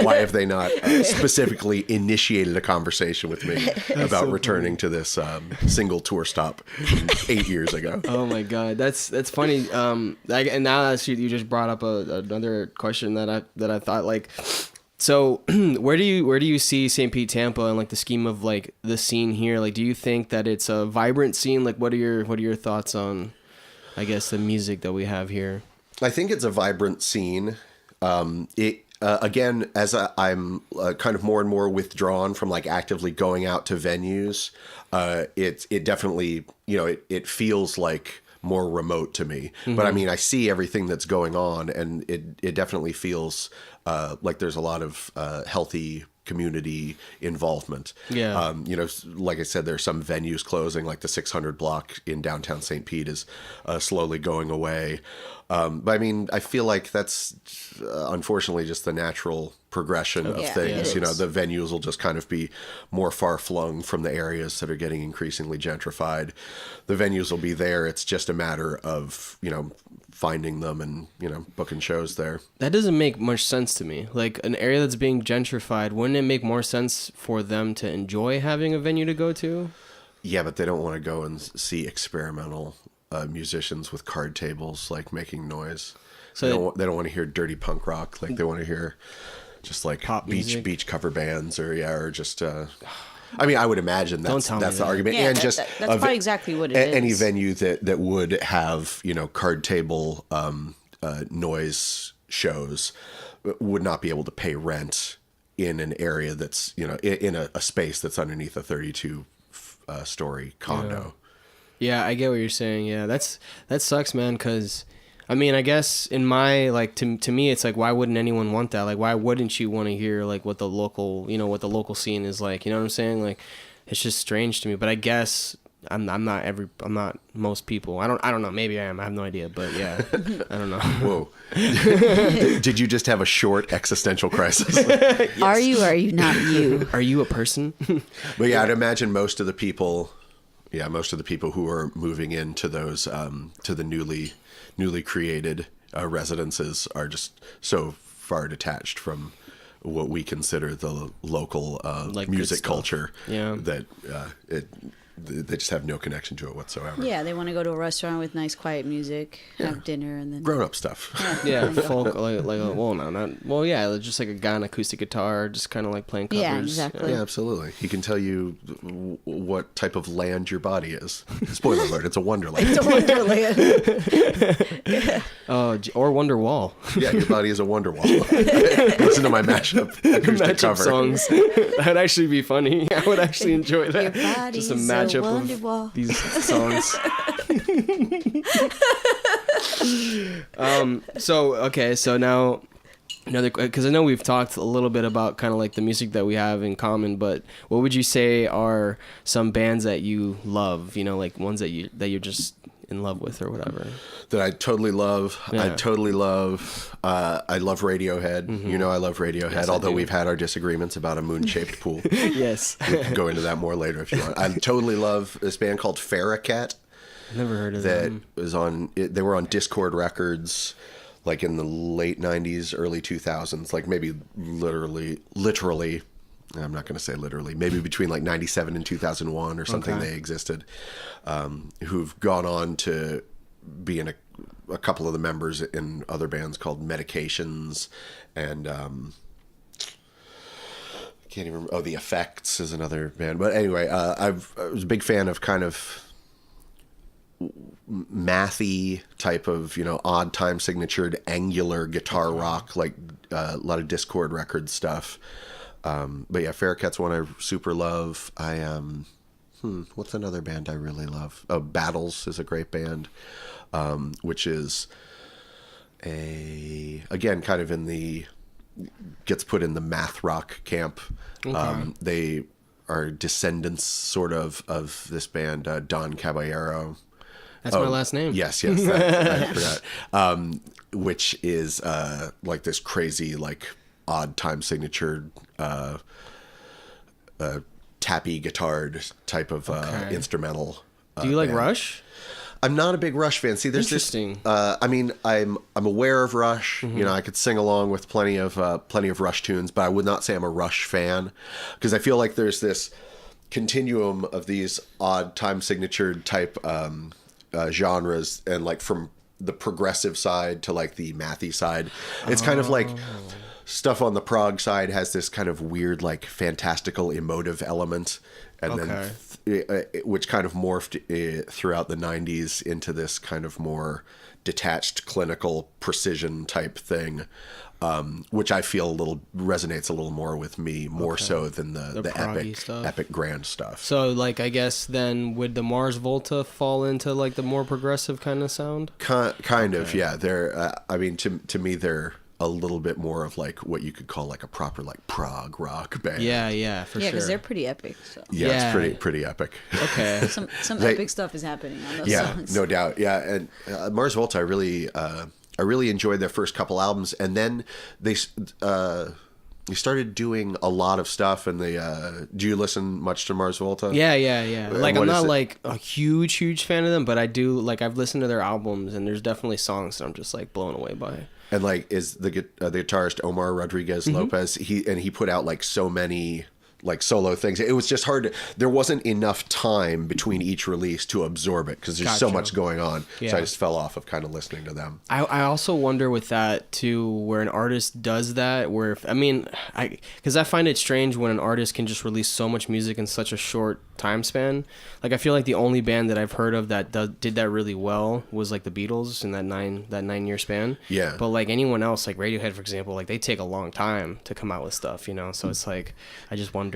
Why have they not specifically initiated a conversation with me about returning to this single tour stop 8 years ago? Oh my god, that's funny. And now that you just brought up another question that I thought, like, so where do you see St. Pete, Tampa, and, like, the scheme of, like, the scene here? Like, do you think that it's a vibrant scene? Like, what are your thoughts on, I guess, the music that we have here? I think it's a vibrant scene. Again, as I'm kind of more and more withdrawn from, like, actively going out to venues, it definitely, it feels like more remote to me. Mm-hmm. But I mean, I see everything that's going on, and it definitely feels like there's a lot of healthy community involvement. Yeah. Like I said, there's some venues closing, like the 600 block in downtown St. Pete is slowly going away. But I mean, I feel like that's unfortunately just the natural progression of things. The venues will just kind of be more far flung from the areas that are getting increasingly gentrified. The venues will be there. It's just a matter of, finding them and, booking shows there. That doesn't make much sense to me. Like, an area that's being gentrified, wouldn't it make more sense for them to enjoy having a venue to go to? Yeah, but they don't want to go and see experimental musicians with card tables, like, making noise. So they don't want to hear dirty punk rock. Like, they want to hear just, like, pop beach cover bands or just I mean, I would imagine that's the argument. Yeah, and that's probably exactly what it is. Any venue that would have, card table noise shows would not be able to pay rent in an area that's, in a space that's underneath a 32 story condo. Yeah, I get what you're saying. Yeah, that sucks, man, because I mean, I guess in my, like, to me, it's like, why wouldn't anyone want that? Like, why wouldn't you want to hear, like, what the local scene is like? You know what I'm saying? Like, it's just strange to me. But I guess I'm not most people. I don't know. Maybe I am. I have no idea. But yeah, I don't know. Whoa. Did you just have a short existential crisis? Yes. Are you or are you not you? Are you a person? But yeah, I'd imagine most of the people who are moving into those, to the newly created residences are just so far detached from what we consider the local like music culture that they just have no connection to it whatsoever. Yeah, they want to go to a restaurant with nice, quiet music, have dinner, and then Grown up stuff. Yeah, folk just like a guy on acoustic guitar, just kind of like playing covers. Yeah, exactly. Yeah, absolutely. He can tell you what type of land your body is. Spoiler alert, it's a wonderland. It's a wonderland. Or Wonderwall. Yeah, your body is a wonder wall. Listen to my mashup acoustic cover. Songs. That'd actually be funny. I would actually enjoy that. Your body's Just a matchup of these songs. So now another, because I know we've talked a little bit about kind of like the music that we have in common, but what would you say are some bands that you love, you know, like ones that you're just in love with or whatever? That I totally love. Yeah. I love Radiohead. Mm-hmm. You know I love Radiohead, Yes, I although do. we've had our disagreements about a moon-shaped pool. Yes. We can go into that more later if you want. I totally love this band called Farracat. Never heard of That them. was they were on Discord Records like in the late 90s, early 2000s, like maybe literally, I'm not going to say literally, maybe between like 97 and 2001 or something. Okay. They existed, who've gone on to be in a couple of the members in other bands called Medications and can't even remember. The Effects is another band. But anyway, I was a big fan of kind of mathy type of, you know, odd time signatured angular guitar rock, like a lot of Discord record stuff. But yeah, Farracat's one I super love. What's another band I really love? Oh, Battles is a great band, which is again kind of gets put in the math rock camp. Okay. They are descendants sort of this band, Don Caballero. That's my last name. Yes, I forgot. Which is like this crazy, like odd time signature, tappy guitared type of instrumental. Do you like band. Rush? I'm not a big Rush fan. See, there's Interesting. I mean, I'm aware of Rush. Mm-hmm. You know, I could sing along with plenty of Rush tunes, but I would not say I'm a Rush fan because I feel like there's this continuum of these odd time signatured type genres, and like from the progressive side to like the mathy side, it's kind of like stuff on the prog side has this kind of weird, like fantastical emotive element, and then which kind of morphed throughout the 90s into this kind of more detached clinical precision type thing, which I feel resonates a little more with me, more so than the proggy stuff. epic grand stuff. So, like, I guess then would the Mars Volta fall into like the more progressive kind of sound? Kind of, yeah. They're, I mean, to me, they're a little bit more of like what you could call like a proper like prog rock band. Yeah, for sure. Yeah, because they're pretty epic. So Yeah, it's pretty epic. Okay. some epic stuff is happening on those songs. No doubt. Yeah, and Mars Volta, I really enjoyed their first couple albums, and then they started doing a lot of stuff. And do you listen much to Mars Volta? Yeah. Like, I'm not it? like a huge fan of them, but I do, like, I've listened to their albums, and there's definitely songs that I'm just like blown away by. And like, is the guitarist Omar Rodriguez Lopez? He put out like so many like solo things. It was just hard. There wasn't enough time between each release to absorb it because there's so Gotcha. much going on. Yeah. So I just fell off of kind of listening to them. I also wonder with that too, where an artist does that, where because I find it strange when an artist can just release so much music in such a short time span. Like, I feel like the only band that I've heard of that did that really well was like the Beatles in that 9-year span. Yeah. But like anyone else, like Radiohead, for example, like they take a long time to come out with stuff, you know. So it's like, I just wonder.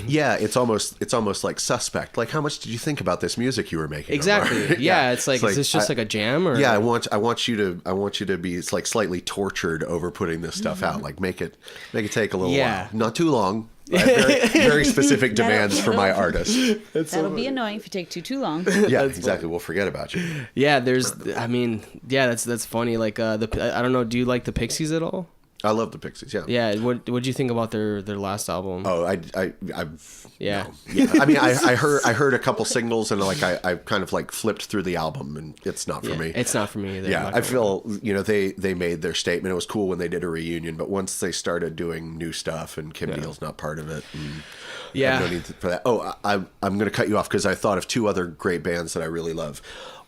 Yeah, it's almost like Suspect. Like, how much did you think about this music you were making? Exactly. Omar? Yeah, it's like, is this just like a jam or? Yeah, I want you to be like slightly tortured over putting this stuff out. Like, make it take a little while, not too long. I have very, very specific demands for my artist. That'll be annoying if you take too long. Yeah, exactly. We'll forget about you. Yeah, that's funny. Like, I don't know. Do you like the Pixies at all? I love the Pixies. Yeah. Yeah. What'd you think about their last album? Oh, Yeah. no. Yeah. I mean, I heard a couple singles and like I kind of like flipped through the album and it's not for me. It's not for me either. Yeah, I feel they made their statement. It was cool when they did a reunion, but once they started doing new stuff and Kim Deal's not part of it, and I have no need for that. Oh, I'm going to cut you off because I thought of two other great bands that I really love.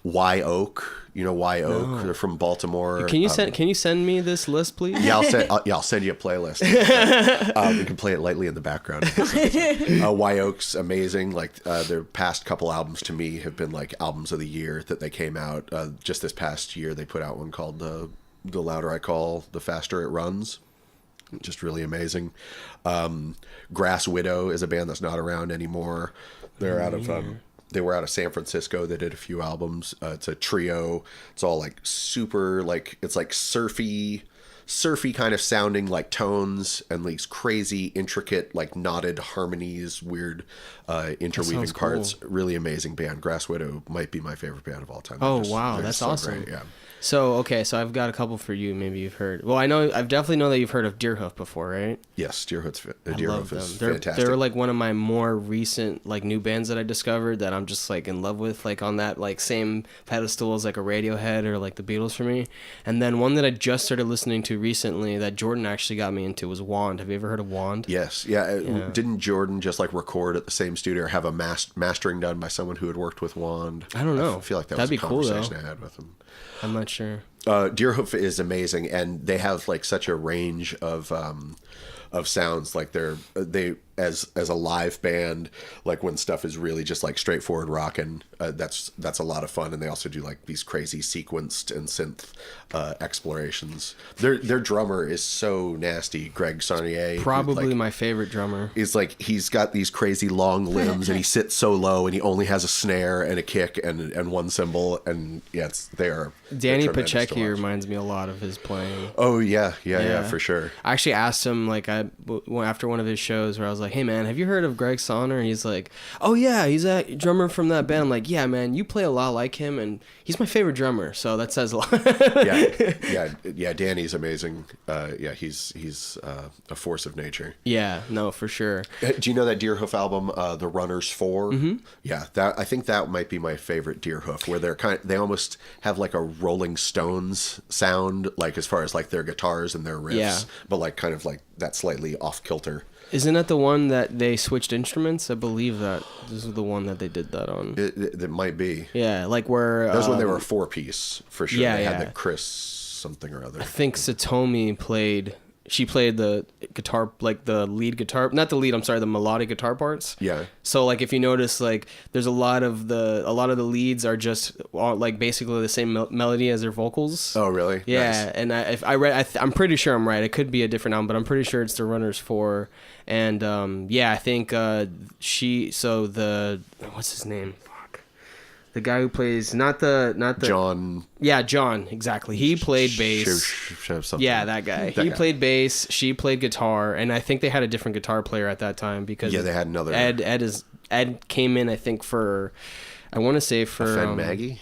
Y Oak, you know Y Oak. No. They're from Baltimore. Can you send me this list, please? Yeah, I'll send you a playlist. We can play it lightly in the background. Y Oak's amazing. Like their past couple albums to me have been like albums of the year that they came out. Just this past year, they put out one called "The Louder I Call, the Faster It Runs." Just really amazing. Grass Widow is a band that's not around anymore. They're out of. They were out of San Francisco. They did a few albums. It's a trio. It's all like super, like it's like surfy kind of sounding like tones and these crazy, intricate, like knotted harmonies, weird interweaving parts. Cool. Really amazing band. Grass Widow might be my favorite band of all time. Oh, wow. That's so awesome. Great. Yeah. So I've got a couple for you. Maybe you've heard. Well, I've definitely know that you've heard of Deerhoof before, right? Yes, Deerhoof is fantastic. They're like one of my more recent like new bands that I discovered that I'm just like in love with, like on that like same pedestal as like a Radiohead or like the Beatles for me. And then one that I just started listening to recently that Jordan actually got me into was Wand. Have you ever heard of Wand? Yes. Yeah. Didn't Jordan just like record at the same studio or have a mastering done by someone who had worked with Wand? I don't know. I feel like that'd be a conversation cool, I had with him. I'm not sure. Deerhoof is amazing, and they have like such a range of sounds. Like they as a live band, like when stuff is really just like straightforward rock, and that's a lot of fun. And they also do like these crazy sequenced and synth explorations. Their drummer is so nasty, Greg Sarnier. Probably my favorite drummer. It's like he's got these crazy long limbs, and he sits so low, and he only has a snare and a kick and one cymbal, and they're Danny Pacheco reminds me a lot of his playing. Oh yeah, for sure. I actually asked him after one of his shows where I was like, "Hey man, have you heard of Greg Sonner?" And he's like, "Oh yeah, he's a drummer from that band." I'm like, "Yeah man, you play a lot like him, and he's my favorite drummer." So that says a lot. yeah. Danny's amazing. He's a force of nature. Yeah, no, for sure. Do you know that Deerhoof album, The Runners 4? Mm-hmm. Yeah, I think that might be my favorite Deerhoof, where they almost have like a Rolling Stones sound, like as far as like their guitars and their riffs, but like kind of like that slightly off kilter. Isn't that the one that they switched instruments? I believe that this is the one that they did that on. It might be. Yeah, like where... That was when they were a 4-piece, for sure. Yeah, they had the Chris something or other. I think Satomi played the guitar, like the lead guitar, not the lead, I'm sorry, the melodic guitar parts. Yeah. So like if you notice, like there's a lot of the leads are just like basically the same melody as their vocals. Oh really? Yeah. Nice. And I'm pretty sure I'm right. It could be a different album, but I'm pretty sure it's the Runners 4. And I think what's his name? The guy who plays not the John. Yeah, John, exactly. He played bass. Yeah, that guy. He played bass. She played guitar, and I think they had a different guitar player at that time because they had another. Ed came in, I think for Fed Maggie.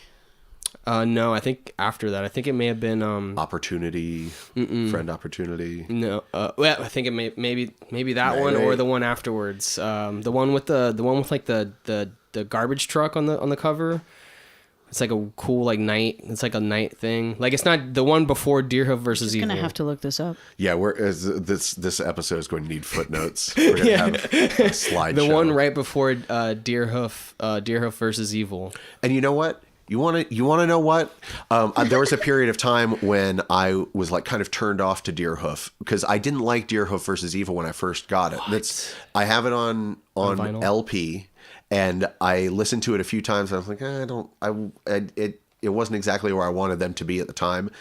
No, I think after that. I think it may have been Opportunity. Friend Opportunity. No, well, I think it maybe that one or the one afterwards. The one with like the garbage truck on the cover. It's like a cool like night. It's like a night thing. Like it's not the one before Deerhoof versus Evil. Gonna have to look this up. Yeah, this episode is going to need footnotes. We're gonna have a slideshow. The one right before Deerhoof versus Evil. And you know what? You want to know what? There was a period of time when I was like kind of turned off to Deerhoof because I didn't like Deerhoof versus Evil when I first got it. I have it on LP. And I listened to it a few times. And I was like, it wasn't exactly where I wanted them to be at the time.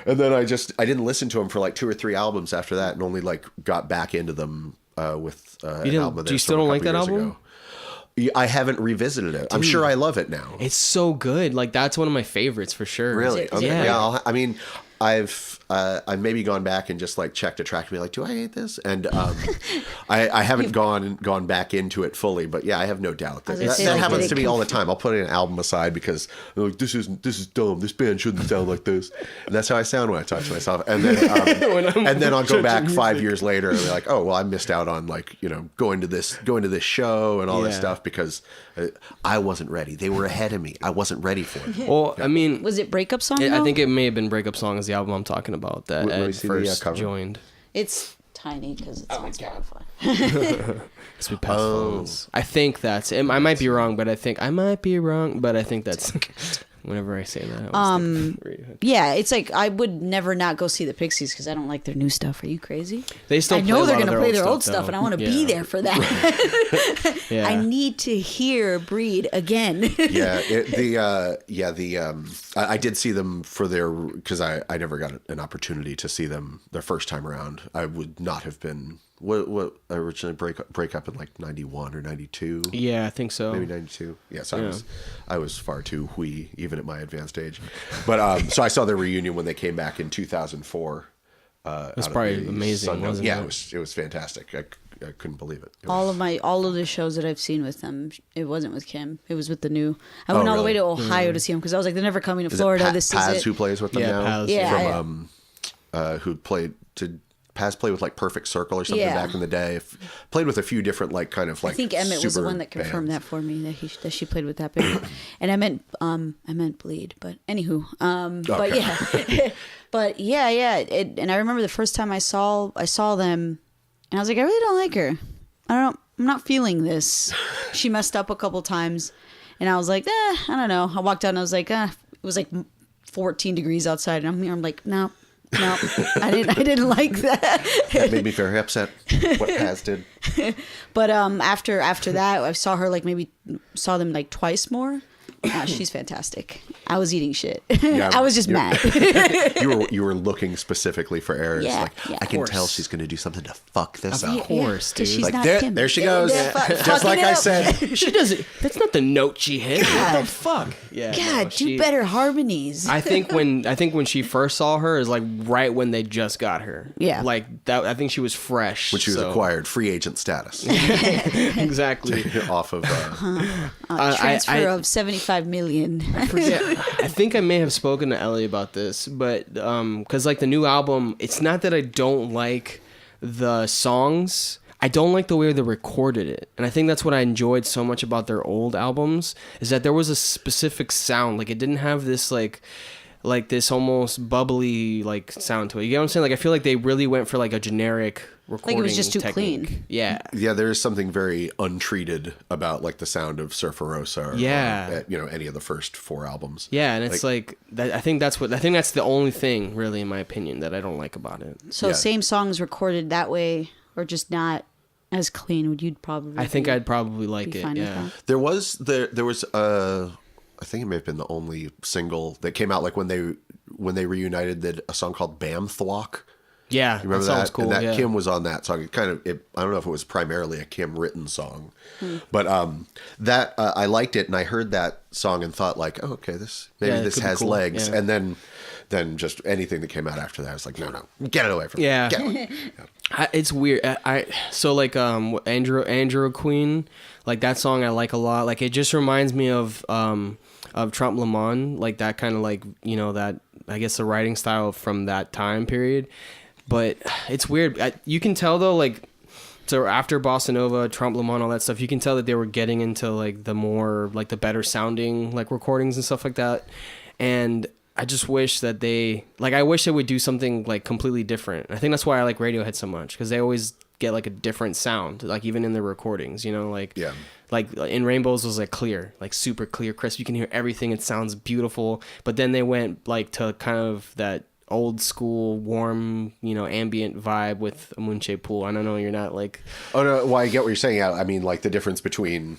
And then I didn't listen to them for like 2 or 3 albums after that, and only like got back into them with an album. Do you still don't like that album? Ago. I haven't revisited it. Dude, I'm sure I love it now. It's so good. Like that's one of my favorites for sure. Really? Okay. Yeah. I've maybe gone back and just like checked a track and be like, do I hate this? And I haven't gone back into it fully, but yeah, I have no doubt that that happens to me all the time. I'll put an album aside because like, this is dumb. This band shouldn't sound like this. And that's how I sound when I talk to myself. And then I'll go back 5 years later and be like, oh well, I missed out on like going to this show and all this stuff because I wasn't ready. They were ahead of me. I wasn't ready for it. Well, I mean, was it Breakup Song? I think it may have been Breakup Song is the album I'm talking about that Ed first joined. It's tiny because it's on Spotify. It's with past phones. I think that's it. I might be wrong, but I think that's whenever I say that. Yeah, it's like I would never not go see the Pixies because I don't like their new stuff. Are you crazy? They still. I know they're going to play their old stuff, and I want to be there for that. Yeah. I need to hear Breed again. I did see them for their because I never got an opportunity to see them the first time around. I would not have been. What originally break up in like 91 or 92? Yeah, I think so. Maybe 92. Yeah, so I was far too wee even at my advanced age. But so I saw their reunion when they came back in 2004. It was probably amazing, wasn't it? It was fantastic. I couldn't believe it. All of the shows that I've seen with them, it wasn't with Kim. It was with the new. I went all the way to Ohio to see them because I was like, they're never coming to Florida. This Paz is it. Who plays with them now? Paz, from who played to. Paz played with like Perfect Circle or something back in the day. Played with a few different like kind of like. I think Emmett was the one that confirmed that for me that she played with that band. And I meant Bleed, but anywho, but yeah. And I remember the first time I saw them, and I was like, I really don't like her. I'm not feeling this. She messed up a couple times, and I was like, I don't know. I walked out and I was like, it was like 14 degrees outside, and I'm like, no, I didn't like that. That made me very upset. What Paz did. But after that, I saw them like twice more. She's fantastic. I was eating shit. Yeah, I was just mad. you were looking specifically for errors. Yeah, I can tell she's going to do something to fuck this up. Of course, dude. She's like not Kim. there she goes. Just like I said. She doesn't. That's not the note she hit. What the fuck? Yeah. God, do better harmonies. I think when she first saw her is like right when they just got her. Yeah. Like that. I think she was fresh. When she was acquired free agent status. Exactly. Off of transfer of 75 million. I forget. I think I may have spoken to Ellie about this, but because like the new album, it's not that I don't like the songs. I don't like the way they recorded it. And I think that's what I enjoyed so much about their old albums is that there was a specific sound. Like it didn't have this like this almost bubbly like sound to it. You get what I'm saying? Like I feel like they really went for like a generic recording Like it was just too technique. clean. Yeah. Yeah, there is something very untreated about like the sound of Surferosa or any of the first 4 albums. Yeah, and it's like that, I think that's the only thing really in my opinion that I don't like about it. So same songs recorded that way or just not as clean, I'd probably like it. Yeah. There was I think it may have been the only single that came out like when they reunited a song called Bam Thwok. Yeah, you remember that sounds cool. And that Kim was on that song. I don't know if it was primarily a Kim written song, but that I liked it, and I heard that song and thought like, oh, okay, this has cool. legs. Yeah. And then just anything that came out after that, I was like, no, get it away from me. Yeah, it's weird. So like Andrew Queen, like that song I like a lot. Like it just reminds me of Trump Le Monde, like that kind of like that I guess the writing style from that time period. But it's weird. You can tell though, like, so after Bossa Nova, Trump Le Monde, all that stuff, you can tell that they were getting into like the more like the better sounding like recordings and stuff like that. And I just wish that they would do something like completely different. I think that's why I like Radiohead so much because they always get like a different sound, like even in their recordings, like in Rainbows was like clear, like super clear, crisp. You can hear everything. It sounds beautiful. But then they went like to kind of that old school warm ambient vibe with Amunche Pool. I don't know, you're not like oh no, well I get what you're saying. I mean like the difference between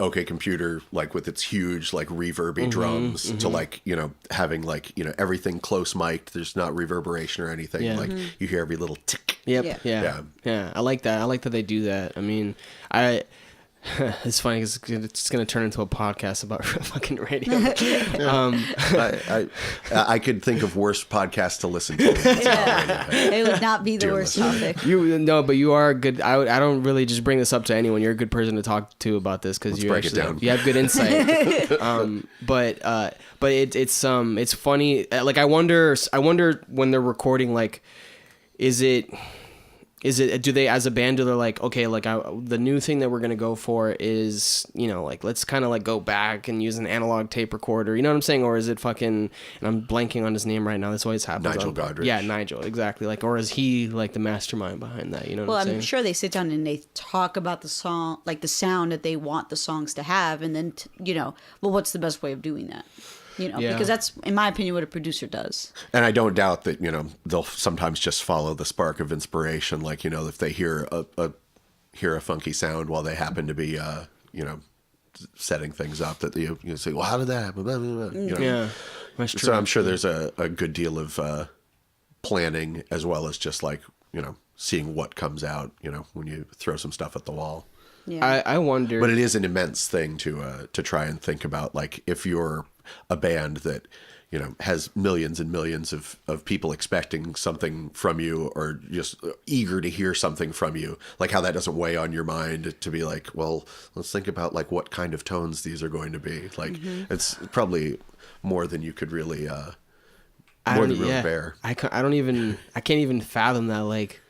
OK Computer like with its huge like reverby drums to like having like everything close mic'd, there's not reverberation or anything. You hear every little tick. Yeah. I like that they do that. I mean It's funny because it's going to turn into a podcast about fucking radio. I could think of worse podcasts to listen to. It would not be the Dear worst listener. topic. But you are good. I don't really just bring this up to anyone. You're a good person to talk to about this because you break it actually down. you have good insight. But it's funny. Like I wonder when they're recording, like, do they, as a band, do they're like, okay, like the new thing that we're going to go for is, like, let's kind of like go back and use an analog tape recorder. You know what I'm saying? Or is it fucking, and I'm blanking on his name right now. This always happens. Nigel Godrich. Yeah, Nigel. Exactly. Like, or is he like the mastermind behind that? You know what I'm saying? I'm sure they sit down and they talk about the song, like the sound that they want the songs to have. And then, what's the best way of doing that? Because that's, in my opinion, what a producer does. And I don't doubt that, they'll sometimes just follow the spark of inspiration. Like, if they hear a funky sound while they happen to be, setting things up, that you say, well, how did that happen? Blah, blah, blah, Yeah, that's true. So I'm sure there's a good deal of planning, as well as just like, seeing what comes out, when you throw some stuff at the wall. Yeah. I wonder. But it is an immense thing to try and think about, like, if you're a band that, has millions and millions of people expecting something from you, or just eager to hear something from you, like how that doesn't weigh on your mind to be like, well, let's think about like what kind of tones these are going to be. Like, it's probably more than you could really, bear. I can't even fathom that, like,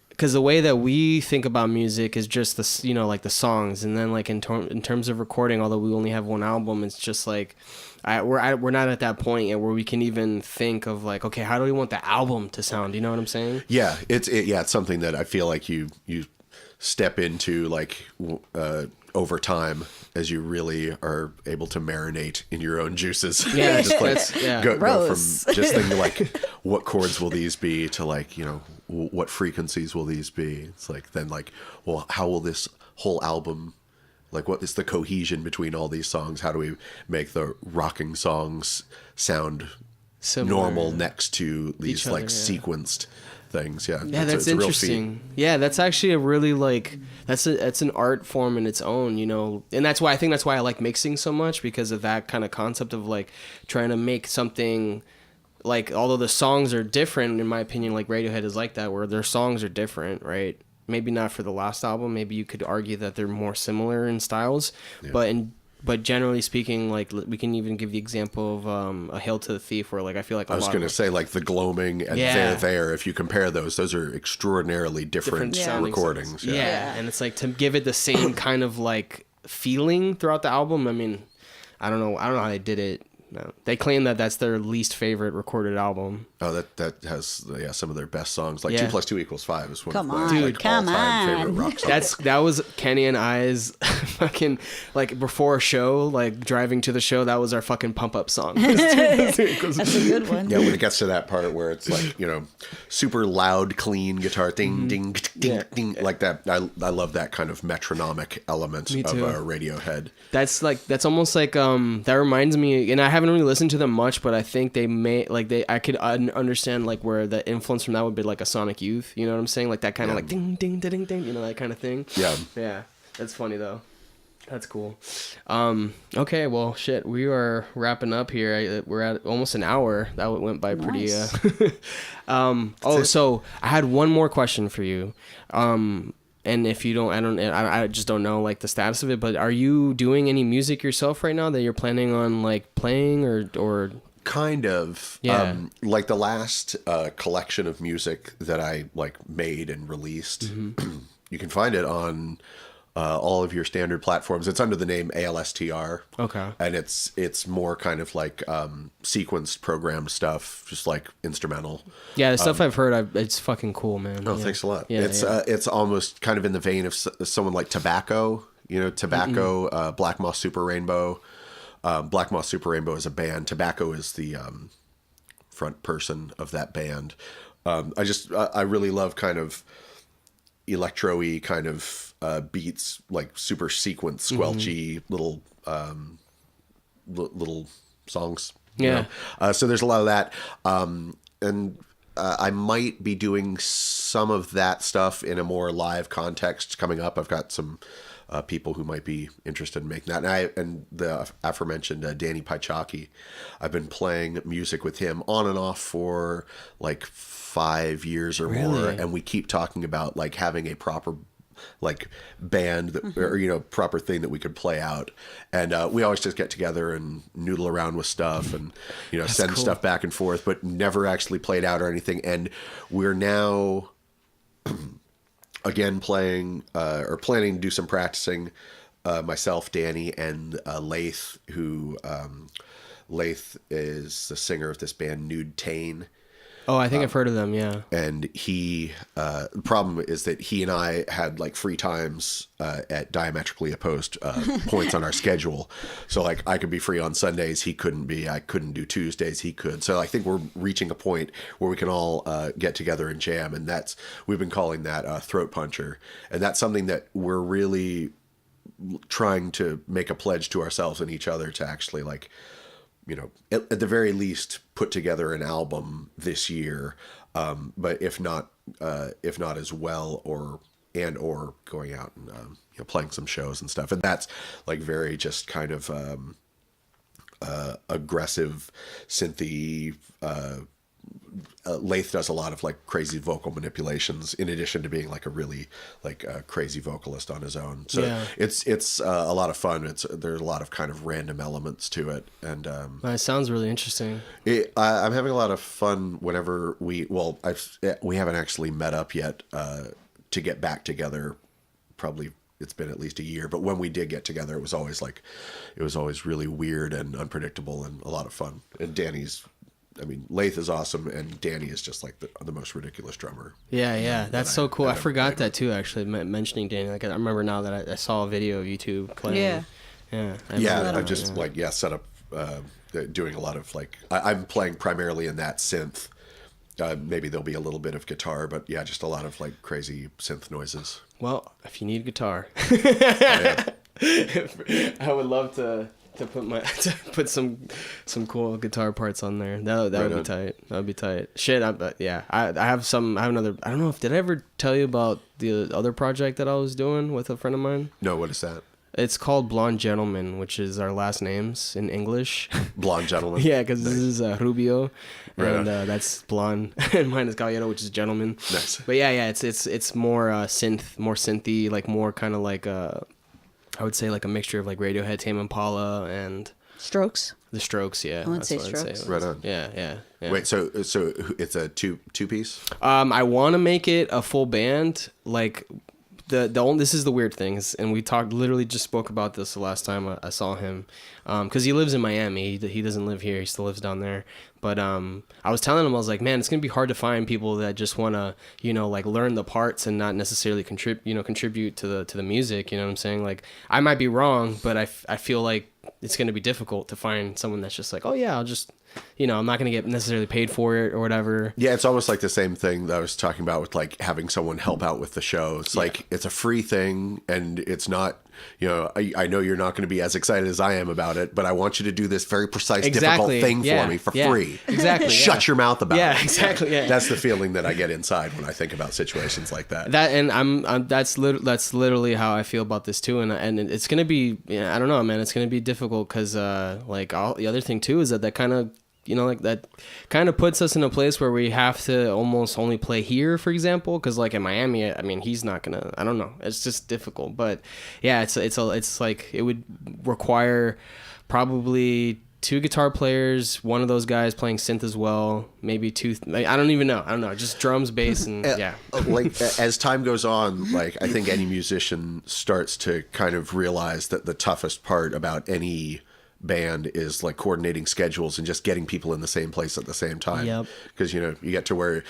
because the way that we think about music is just the, like the songs, and then like in terms of recording, although we only have one album, it's just like we're not at that point yet where we can even think of like, okay, how do we want the album to sound? You know what I'm saying? Yeah, it's something that I feel like you step into like over time as you really are able to marinate in your own juices. Yeah, just like go from just thinking like, what chords will these be, to like, what frequencies will these be? It's like, then like, well, how will this whole album, like, what is the cohesion between all these songs? How do we make the rocking songs sound Similar, normal next to these other, like sequenced things? Yeah, that's interesting. Yeah, that's actually a really like that's an art form in its own, and that's why I like mixing so much, because of that kind of concept of like trying to make something. Like, although the songs are different, in my opinion, like Radiohead is like that, where their songs are different, right? Maybe not for the last album. Maybe you could argue that they're more similar in styles, but generally speaking, like we can even give the example of A Hail to the Thief, where like I feel like I was going to say like The Gloaming and There. If you compare those are extraordinarily different recordings. Yeah, and it's like to give it the same kind of like feeling throughout the album. I mean, I don't know how they did it. No. They claim that that's their least favorite recorded album. Oh, that has some of their best songs. Like 2 + 2 = 5 is one of my all-time favorite rock songs. That was Kenny and I's fucking, like, before a show, like driving to the show. That was our fucking pump up song. That's a good one. Yeah, when it gets to that part where it's like, super loud, clean guitar, ding, ding, ding, ding, like that. I love that kind of metronomic element of Radiohead. That's almost like that reminds me, and I haven't really listened to them much, but I think they may I could understand like where the influence from that would be like a Sonic Youth. You know what I'm saying? Like that kind of like ding ding ding ding, that kind of thing. Yeah. That's funny though. That's cool. Okay, well, shit, we are wrapping up here. We're at almost an hour. That went by pretty. So I had one more question for you. And if you don't, I just don't know like the status of it. But are you doing any music yourself right now that you're planning on like playing or? Kind of. Yeah. Like the last collection of music that I like made and released. You can find it on all of your standard platforms. It's under the name ALSTR. Okay. And it's more kind of like sequenced programmed stuff, just like instrumental. Yeah, the stuff I've heard, it's fucking cool, man. Oh, thanks a lot. Yeah, it's almost kind of in the vein of someone like Tobacco. Tobacco, Black Moss Super Rainbow. Black Moss Super Rainbow is a band. Tobacco is the front person of that band. I really love kind of electro-y kind of beats, like super sequenced, squelchy little songs. So there's a lot of that. And I might be doing some of that stuff in a more live context coming up. I've got some people who might be interested in making that. And the aforementioned Danny Paichaki, I've been playing music with him on and off for like 5 years or more, and we keep talking about like having a proper like band that, or proper thing that we could play out, and we always just get together and noodle around with stuff and send stuff back and forth, but never actually played out or anything. And we're now again playing or planning to do some practicing, myself, Danny, and Laith, who Laith is the singer of this band Nude Tane. Oh, I think I've heard of them, yeah. And the problem is that he and I had like free times at diametrically opposed points on our schedule. So like I could be free on Sundays, he couldn't be. I couldn't do Tuesdays, he could. So I think we're reaching a point where we can all get together and jam. And we've been calling that Throat Puncher. And that's something that we're really trying to make a pledge to ourselves and each other to actually like, at the very least, put together an album this year. But if not as well, or going out and playing some shows and stuff. And that's like very just kind of aggressive synthy. Laith does a lot of like crazy vocal manipulations in addition to being like a really like crazy vocalist on his own. So it's a lot of fun. There's a lot of kind of random elements to it, and it sounds really interesting. I'm having a lot of fun whenever we haven't actually met up yet to get back together. Probably it's been at least a year, but when we did get together, it was always really weird and unpredictable and a lot of fun. And Laith is awesome, and Danny is just like the most ridiculous drummer. Yeah, that's so cool. I forgot that too, actually, mentioning Danny. Like I remember now that I saw a video of you two playing. I've just set up doing a lot of like I'm playing primarily in that synth. Maybe there'll be a little bit of guitar, but yeah, just a lot of like crazy synth noises. Well, if you need guitar, I would love to put some cool guitar parts on there. That would be tight. That would be tight. Shit, I have another. I don't know did I ever tell you about the other project that I was doing with a friend of mine? No, what is that? It's called Blonde Gentleman, which is our last names in English. Blonde Gentleman. Yeah, because this is Rubio, and that's blonde, and mine is Caballero, which is gentleman. Nice. But yeah, it's more synthy, like more kind of like I would say like a mixture of like Radiohead, Tame Impala, and Strokes. The Strokes. Yeah, I would say Strokes. Right on. Yeah. Wait, so it's a two piece? I want to make it a full band, like. This is the weird thing, and we literally just spoke about this the last time I saw him, because he lives in Miami. He doesn't live here. He still lives down there. But I was telling him, I was like, man, it's gonna be hard to find people that just wanna, like learn the parts and not necessarily contribute to the music. You know what I'm saying? Like I might be wrong, but I feel like it's gonna be difficult to find someone that's just like, oh yeah, I'll just. I'm not going to get necessarily paid for it or whatever. Yeah, it's almost like the same thing that I was talking about with like having someone help out with the show. It's like it's a free thing, and it's not, I know you're not going to be as excited as I am about it, but I want you to do this very precise, difficult thing for me for free. Exactly. Shut your mouth about it. Yeah, exactly. Yeah. That's the feeling that I get inside when I think about situations like that. That's literally how I feel about this too, and it's going to be, I don't know, man, it's going to be difficult because like the other thing too is that kind of like that kind of puts us in a place where we have to almost only play here, for example, because like in Miami, I mean, he's not gonna. I don't know. It's just difficult. But yeah, it's like it would require probably 2 guitar players, one of those guys playing synth as well, maybe 2. I don't even know. I don't know. Just drums, bass, and yeah. Like as time goes on, like I think any musician starts to kind of realize that the toughest part about any band is like coordinating schedules and just getting people in the same place at the same time. Yep. Because you get to where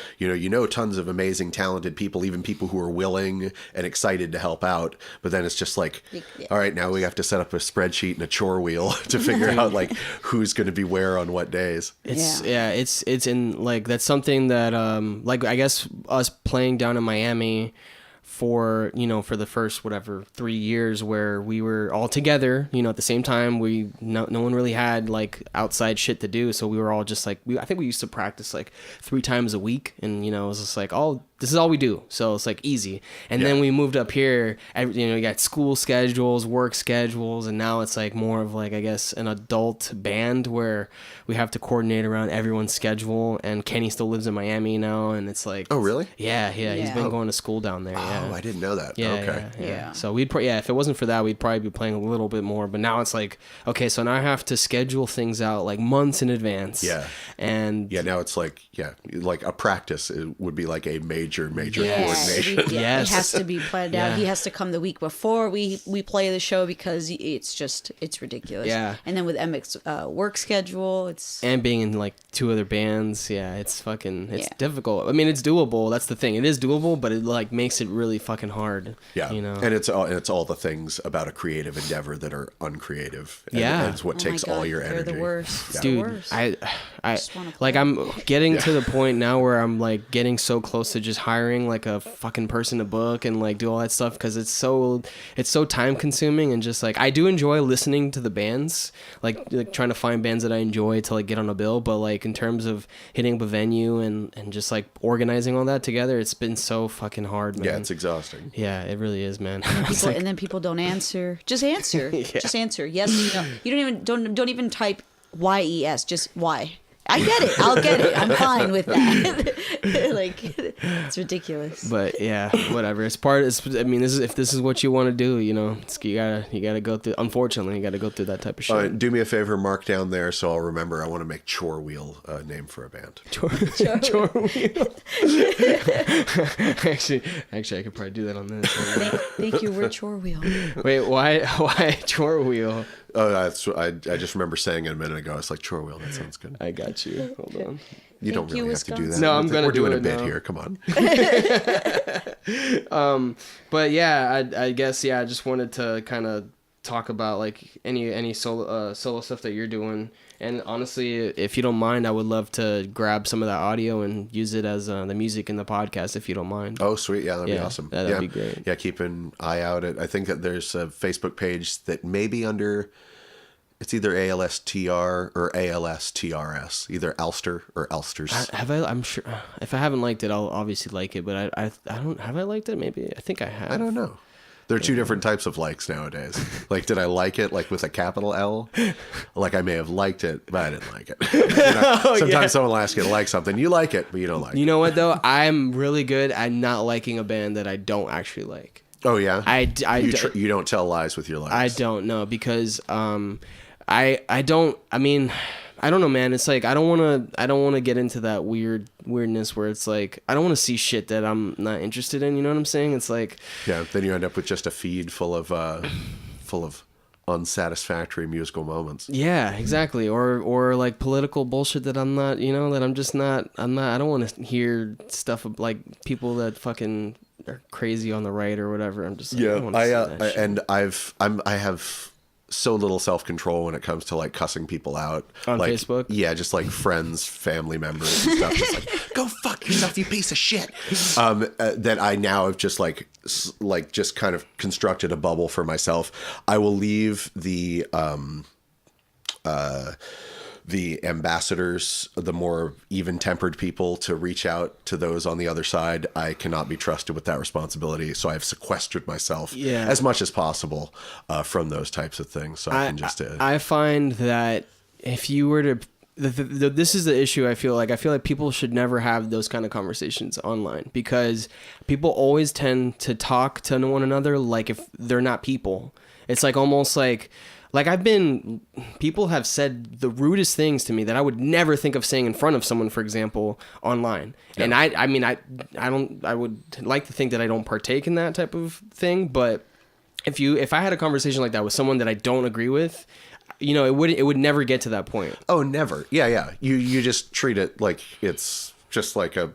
tons of amazing talented people, even people who are willing and excited to help out, but then it's just like, all right, now we have to set up a spreadsheet and a chore wheel to figure out like who's going to be where on what days. It's in like that's something that like I guess us playing down in Miami for the first 3 years where we were all together, at the same time. No one really had like outside shit to do, so we were all just like, I think we used to practice like 3 times a week, and it was just like, this is all we do, so it's like easy. And then we moved up here, you got school schedules, work schedules, and now it's like more of like, I guess, an adult band where we have to coordinate around everyone's schedule. And Kenny still lives in Miami now, and it's like, oh really? Yeah. He's been going to school down there. Oh, I didn't know that. Yeah, okay. Yeah. So we'd if it wasn't for that, we'd probably be playing a little bit more. But now it's like, okay, so now I have to schedule things out like months in advance. Yeah. And now it's like, like a practice. It would be like a major Yes. coordination. It has to be planned out. He has to come the week before we play the show because it's ridiculous. Yeah. And then with Emmek's work schedule, and being in like 2 other bands, it's difficult. I mean, it's doable. That's the thing. It is doable, but it like makes it really fucking hard. Yeah. And it's all the things about a creative endeavor that are uncreative. And it's what takes all your energy. They're the worst. Yeah. Dude, the worst. I like, I'm getting to the point now where I'm like getting so close to just hiring like a fucking person to book and like do all that stuff, because it's so time consuming. And just like, I do enjoy listening to the bands, like trying to find bands that I enjoy to like get on a bill, but like in terms of hitting up a venue and just like organizing all that together, it's been so fucking hard, man. Yeah, it's exhausting. Yeah, it really is, man. And then people don't answer. Just answer. Just answer. Yes, no. You don't even type YES. Just Y. I get it. I'll get it. I'm fine with that. Like, it's ridiculous. But yeah, whatever. I mean, if this is what you want to do, you gotta go through. Unfortunately, you gotta go through that type of shit. Do me a favor, mark down there so I'll remember. I want to make Chore Wheel a name for a band. Chore Wheel. Actually, I could probably do that on this. Thank you. We're Chore Wheel. Wait, why Chore Wheel? Oh, I just remember saying it a minute ago. It's like Chore Wheel. That sounds good. I got you. Hold on. You don't really have to do that. No, I'm gonna do it. We're doing a bit now. here. Come on. But yeah, I guess I just wanted to kind of talk about like any solo stuff that you're doing. And honestly, if you don't mind, I would love to grab some of that audio and use it as the music in the podcast, if you don't mind. Oh, sweet. Yeah, that'd be awesome. That'd be great. Yeah, keep an eye out. I think that there's a Facebook page that may be under, it's either ALSTR or ALSTRS, either alstr or alsters. I'm sure. If I haven't liked it, I'll obviously like it, but I don't, have I liked it? Maybe. I think I have. I don't know. There are 2 different types of likes nowadays. Like, did I like it, like with a capital L? Like, I may have liked it, but I didn't like it. Sometimes someone will ask you to like something. You like it, but you don't like it. You know what, though? I'm really good at not liking a band that I don't actually like. Oh, yeah? You don't tell lies with your likes. I don't know, because I don't know, man. It's like I don't want to get into that weirdness where it's like I don't want to see shit that I'm not interested in. You know what I'm saying? It's like, yeah. Then you end up with just a feed full of unsatisfactory musical moments. Yeah, exactly. Or like political bullshit that I'm not. That I'm just not. I don't want to hear stuff of like people that fucking are crazy on the right or whatever. I'm just like, I have so little self-control when it comes to like cussing people out on like, Facebook. Yeah, just like friends, family members and stuff. Just like, go fuck yourself, you piece of shit. That I now have just like just kind of constructed a bubble for myself. I will leave the ambassadors, the more even-tempered people, to reach out to those on the other side. I cannot be trusted with that responsibility, so I've sequestered myself as much as possible from those types of things. So I can just. I find that if you were to, this is the issue. I feel like people should never have those kind of conversations online, because people always tend to talk to one another like if they're not people. It's like almost like. Like people have said the rudest things to me that I would never think of saying in front of someone, for example, online. Yeah. And I would like to think that I don't partake in that type of thing. But if I had a conversation like that with someone that I don't agree with, it would never get to that point. Oh, never. Yeah. You just treat it like it's just like a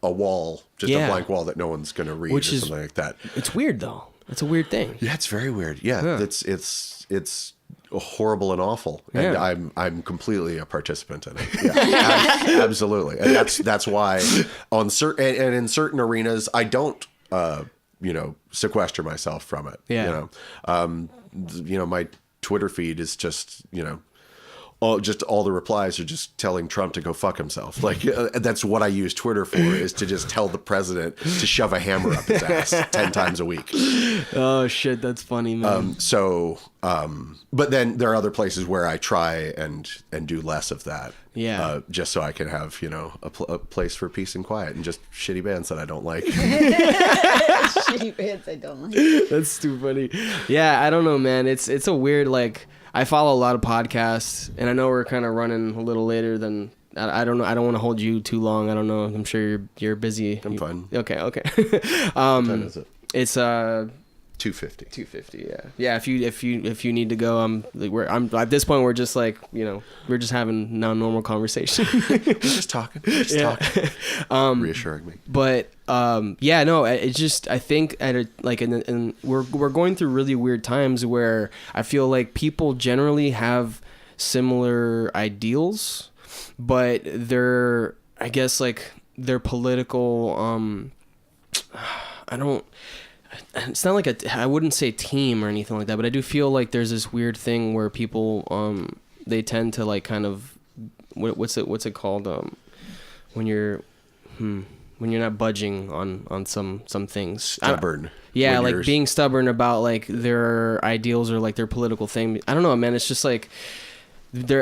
wall, just a blank wall that no one's going to read, something like that. It's weird though. It's a weird thing. Yeah, it's very weird. Yeah. It's horrible and awful, and I'm completely a participant in it. Yeah, absolutely, and that's why on certain and in certain arenas I don't sequester myself from it. Yeah. My Twitter feed is just, all the replies are just telling Trump to go fuck himself. Like that's what I use Twitter for, is to just tell the president to shove a hammer up his ass 10 times a week. Oh shit, that's funny, man. But then there are other places where I try and do less of that. Yeah. Just so I can have, a place for peace and quiet and just shitty bands that I don't like. Shitty bands I don't like. That's too funny. Yeah, I don't know, man. It's a weird, like, I follow a lot of podcasts, and I know we're kind of running a little later than, I don't know. I don't want to hold you too long. I don't know. I'm sure you're busy. I'm fine. Okay. What time is it? It's 2:50. 2:50. Yeah. If you need to go, I'm at this point we're just like, we're just having normal conversation. We're just talking. Reassuring me. But it's just, I think we're going through really weird times where I feel like people generally have similar ideals, but they're, I guess, like, their political it's not like I wouldn't say team or anything like that, but I do feel like there's this weird thing where people they tend to, like, kind of, what's it called, when you're not budging on some things. Stubborn. Yeah, like being stubborn about, like, their ideals or, like, their political thing. I don't know, man. It's just like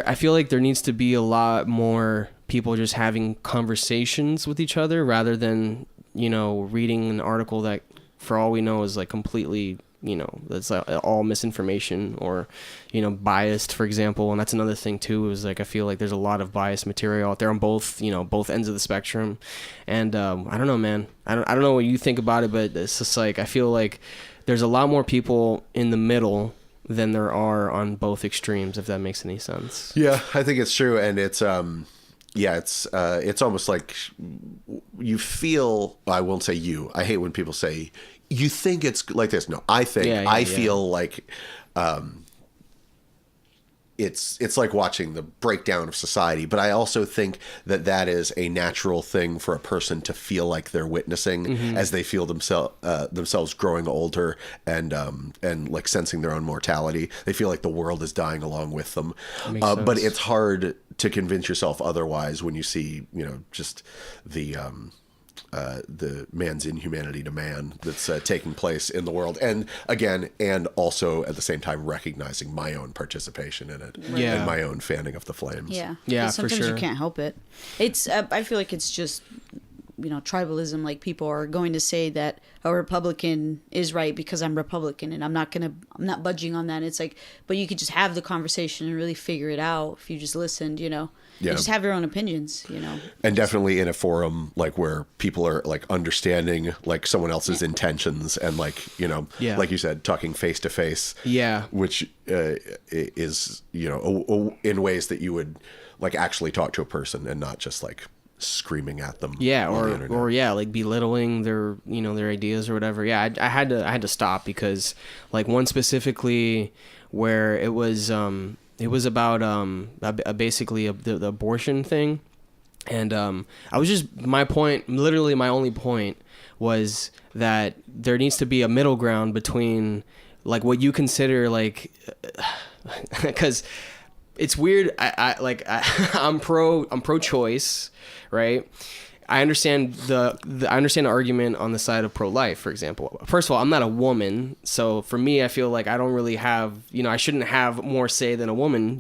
I feel like there needs to be a lot more people just having conversations with each other rather than, reading an article that, for all we know, is, like, completely, that's all misinformation or, biased, for example. And that's another thing too, is, like, I feel like there's a lot of biased material out there on both ends of the spectrum. And I don't know, man. I don't know what you think about it, but it's just like, I feel like there's a lot more people in the middle than there are on both extremes, if that makes any sense. Yeah, I think it's true. And it's it's almost like you feel, I won't say you, I hate when people say you think it's like this. No, I think I feel like it's like watching the breakdown of society, but I also think that is a natural thing for a person to feel like they're witnessing as they feel themselves growing older and like sensing their own mortality. They feel like the world is dying along with them. But it's hard to convince yourself otherwise when you see, just the man's inhumanity to man that's taking place in the world, and also at the same time recognizing my own participation in it, and my own fanning of the flames. For sometimes sure. you can't help it. It's I feel like it's just tribalism. Like, people are going to say that a Republican is right because I'm Republican, and I'm not budging on that. And it's like, but you could just have the conversation and really figure it out if you just listened. You just have your own opinions, And definitely in a forum like where people are, like, understanding, like, someone else's intentions and, like, like you said, talking face to face. Yeah. Which is, in ways that you would, like, actually talk to a person and not just, like, screaming at them. Yeah, or like belittling their their ideas or whatever. Yeah, I had to stop because, like, one specifically where it was about basically the abortion thing, and I was just, my point, literally my only point was that there needs to be a middle ground between, like, what you consider, like, because it's weird. I'm pro-choice, right? I understand the argument on the side of pro-life, for example. First of all, I'm not a woman, so for me, I feel like I don't really have, I shouldn't have more say than a woman,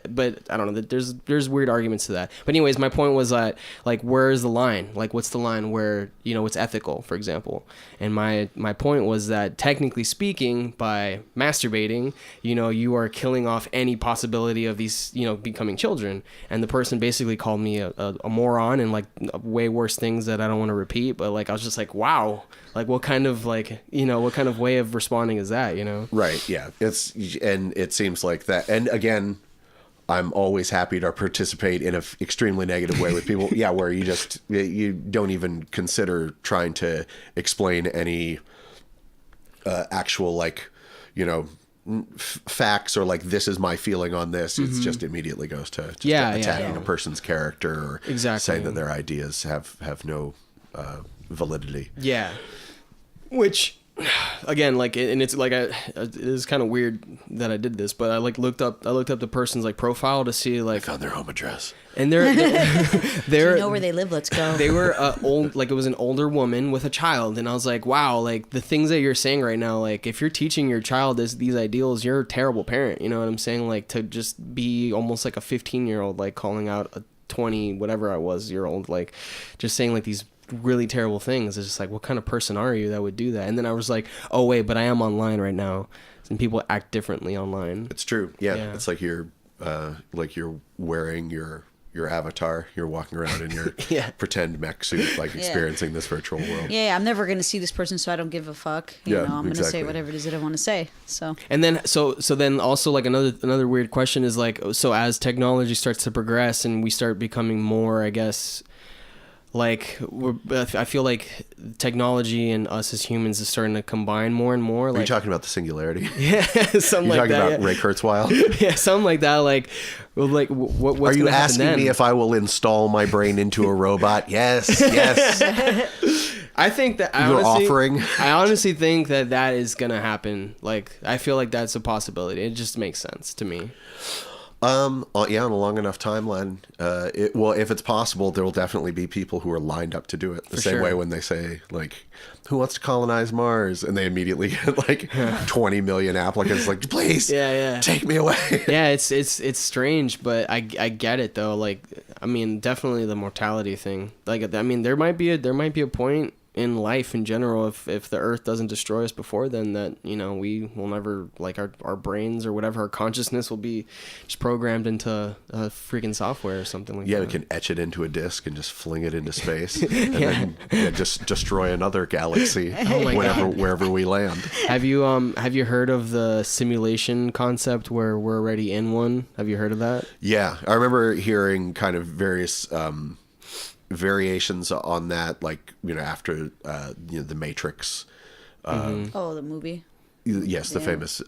but I don't know, there's weird arguments to that. But anyways, my point was that, like, where's the line? Like, what's the line where, it's ethical, for example? And my point was that, technically speaking, by masturbating, you are killing off any possibility of these, becoming children. And the person basically called me a moron and, like, way worse things that I don't want to repeat, but, like, I was just like, wow, like, what kind of, like, what kind of way of responding is that, Right. Yeah. And it seems like that. And again, I'm always happy to participate in an extremely negative way with people. Yeah. Where you don't even consider trying to explain any actual, like, facts or, like, this is my feeling on this. It's just immediately goes to attacking a person's character or saying that their ideas have no validity. Yeah. Which, again, like, and it's like it's kind of weird that I did this, but I like looked up the person's like profile to see like Found their home address. and they're Do you know where they live? Let's go. they were old, like it was an older woman with a child, and I was like, wow, like the things that you're saying right now, like if you're teaching your child these ideals, you're a terrible parent. You know what I'm saying? Like to just be almost like a 15-year-old, like calling out a 20 whatever I was year old, like just saying like these really terrible things. It's just like, what kind of person are you that would do that? And then I was like, oh wait, but I am online right now, and people act differently online. It's true. Yeah. It's like you're wearing your avatar. You're walking around in your pretend mech suit, like experiencing this virtual world. Yeah, I'm never going to see this person, so I don't give a fuck. You know, I'm going to say whatever it is that I want to say. So. And then, so then also like another weird question is like, so as technology starts to progress and we start becoming more, I guess, like I feel like technology and us as humans is starting to combine more and more. Are you talking about the singularity? Yeah, something like that. You're talking about Ray Kurzweil? Yeah, something like that. Like, well, like what's Are you gonna happen asking then? me if I will install my brain into a robot? Yes. I think that I honestly think that is gonna happen. Like, I feel like that's a possibility. It just makes sense to me. On a long enough timeline, if it's possible, there will definitely be people who are lined up to do it. The same way when they say, like, who wants to colonize Mars? And they immediately get, like, 20 million applicants, like, please, take me away. Yeah, it's strange, but I get it, though. Like, I mean, definitely the mortality thing. Like, I mean, there might be a point in life in general, if the earth doesn't destroy us before then, that, you know, we will never, like, our brains or whatever, our consciousness will be just programmed into a freaking software or something like that. Yeah, we can etch it into a disc and just fling it into space and then just destroy another galaxy wherever we land. Have you heard of the simulation concept where we're already in one? Have you heard of that? Yeah, I remember hearing kind of various variations on that, like, you know, after the Matrix. the movie. Yes, the famous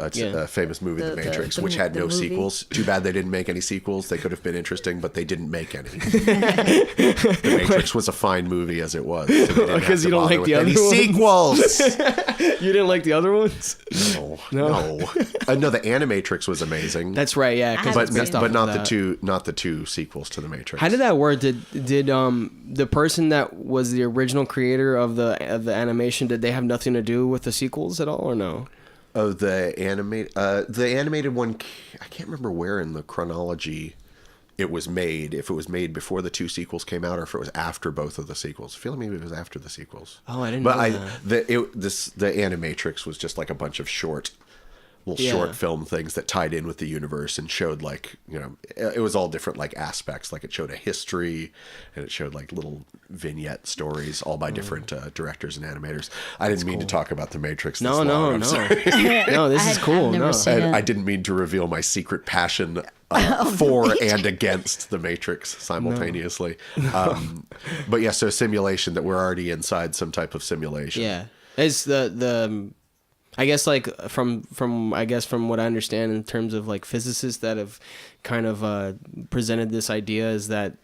movie, The Matrix, which had no sequels. Too bad they didn't make any sequels. They could have been interesting, but they didn't make any. The Matrix was a fine movie as it was. Because you don't like the other ones? Sequels! You didn't like the other ones? No. No, the Animatrix was amazing. That's right, yeah. But not the two sequels to The Matrix. How did that work? Did the person that was the original creator of the animation, did they have nothing to do with the sequels at all, or no? Oh, the animated one, I can't remember where in the chronology it was made, if it was made before the two sequels came out or if it was after both of the sequels. I feel like maybe it was after the sequels. Oh, I didn't know that. The Animatrix was just like a bunch of short film things that tied in with the universe and showed, like, you know, it was all different, like, aspects. Like, it showed a history and it showed, like, little vignette stories all by different directors and animators. I didn't mean to talk about The Matrix this long. No. No, this is cool. No, I didn't mean to reveal my secret passion for and against The Matrix simultaneously. But yeah, so simulation, that we're already inside some type of simulation. Yeah. It's the I guess, like, from what I understand in terms of, like, physicists that have kind of presented this idea is that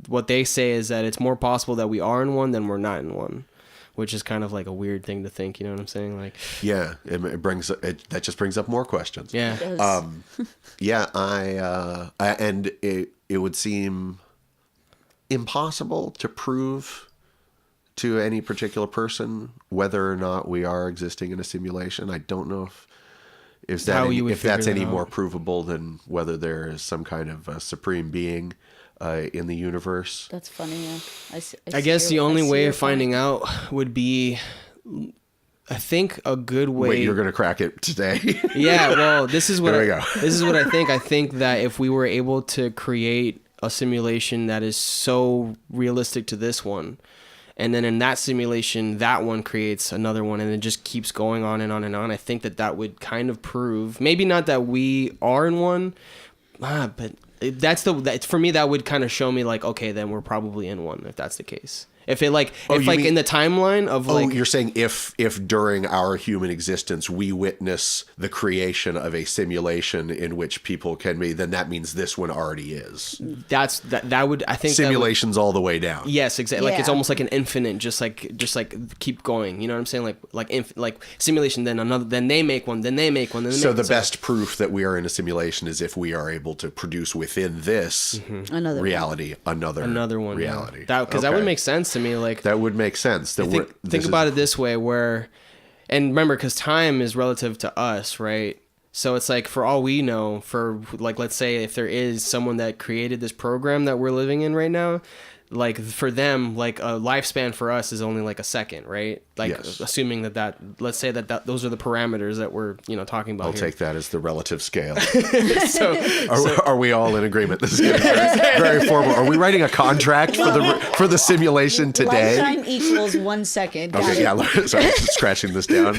what they say is that it's more possible that we are in one than we're not in one, which is kind of like a weird thing to think, you know what I'm saying? Like, yeah, that just brings up more questions. Yeah. It does. And it would seem impossible to prove to any particular person whether or not we are existing in a simulation. I don't know if that's any more provable than whether there is some kind of supreme being in the universe. That's funny. Yeah. I guess the only way of finding out would be, I think, a good way. Wait, you're gonna crack it today? Yeah. Well, this is what there we go. This is what I think. I think that if we were able to create a simulation that is so realistic to this one, and then in that simulation, that one creates another one, and it just keeps going on and on and on. I think that would kind of prove, maybe not that we are in one, but for me, that would kind of show me, like, okay, then we're probably in one, if that's the case. If it like, Oh, if you like mean- in the timeline of Oh, like, you're saying if during our human existence we witness the creation of a simulation in which people can be, then that means this one already is. that would, I think that would, Simulations all the way down. yes, exactly. Like it's Yeah. almost like an infinite, just like keep going. You know what I'm saying? Like simulation, then another, then they make one, then they make one, then they So make the one. best proof that we are in a simulation is if we are able to produce within this Another reality another one, reality. yeah. That because that would Okay. make sense to me. Like That would make sense. That think about it this way, where, and remember, because time is relative to us, right? So it's like, for all we know, for like, let's say if there is someone that created this program that we're living in right now, like for them, like a lifespan for us is only like a second, right? Like Yes. assuming that let's say that those are the parameters that we're talking about. I'll here. take that as the relative scale. So Are we all in agreement? This is getting very, very formal. Are we writing a contract for the simulation today? Lifetime equals 1 second. Got Okay, it. yeah. Sorry, just scratching this down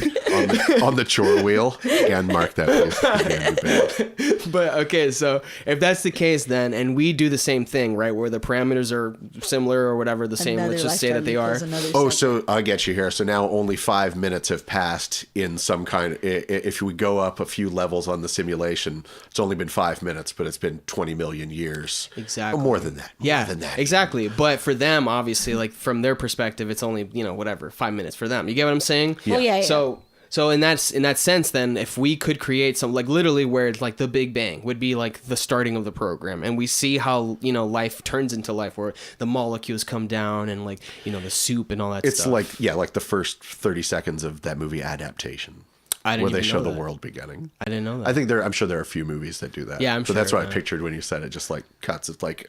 on the chore wheel. Again, mark that, please. But okay, so if that's the case, then, and we do the same thing, right, where the parameters are similar or whatever, the same. Another Let's just say that lifetime they are. equals another Oh, second. so I get you here. So now only 5 minutes have passed in some kind of, if we go up a few levels on the simulation, it's only been 5 minutes, but it's been 20 million years. Exactly. Or more than that. Yeah, More than that. exactly. But for them, obviously, like from their perspective, it's only whatever 5 minutes for them. You get what I'm saying? Oh, yeah, yeah. So in that sense, then, if we could create some, like literally where it's like the Big Bang would be like the starting of the program, and we see how life turns into life, where the molecules come down and like the soup and all that It's stuff. like the first 30 seconds of that movie Adaptation. I didn't where they even show know the that. world beginning. I didn't know that. I think I'm sure there are a few movies that do that. Yeah, I'm But that's sure, what I yeah. pictured when you said it. Just like cuts. It's like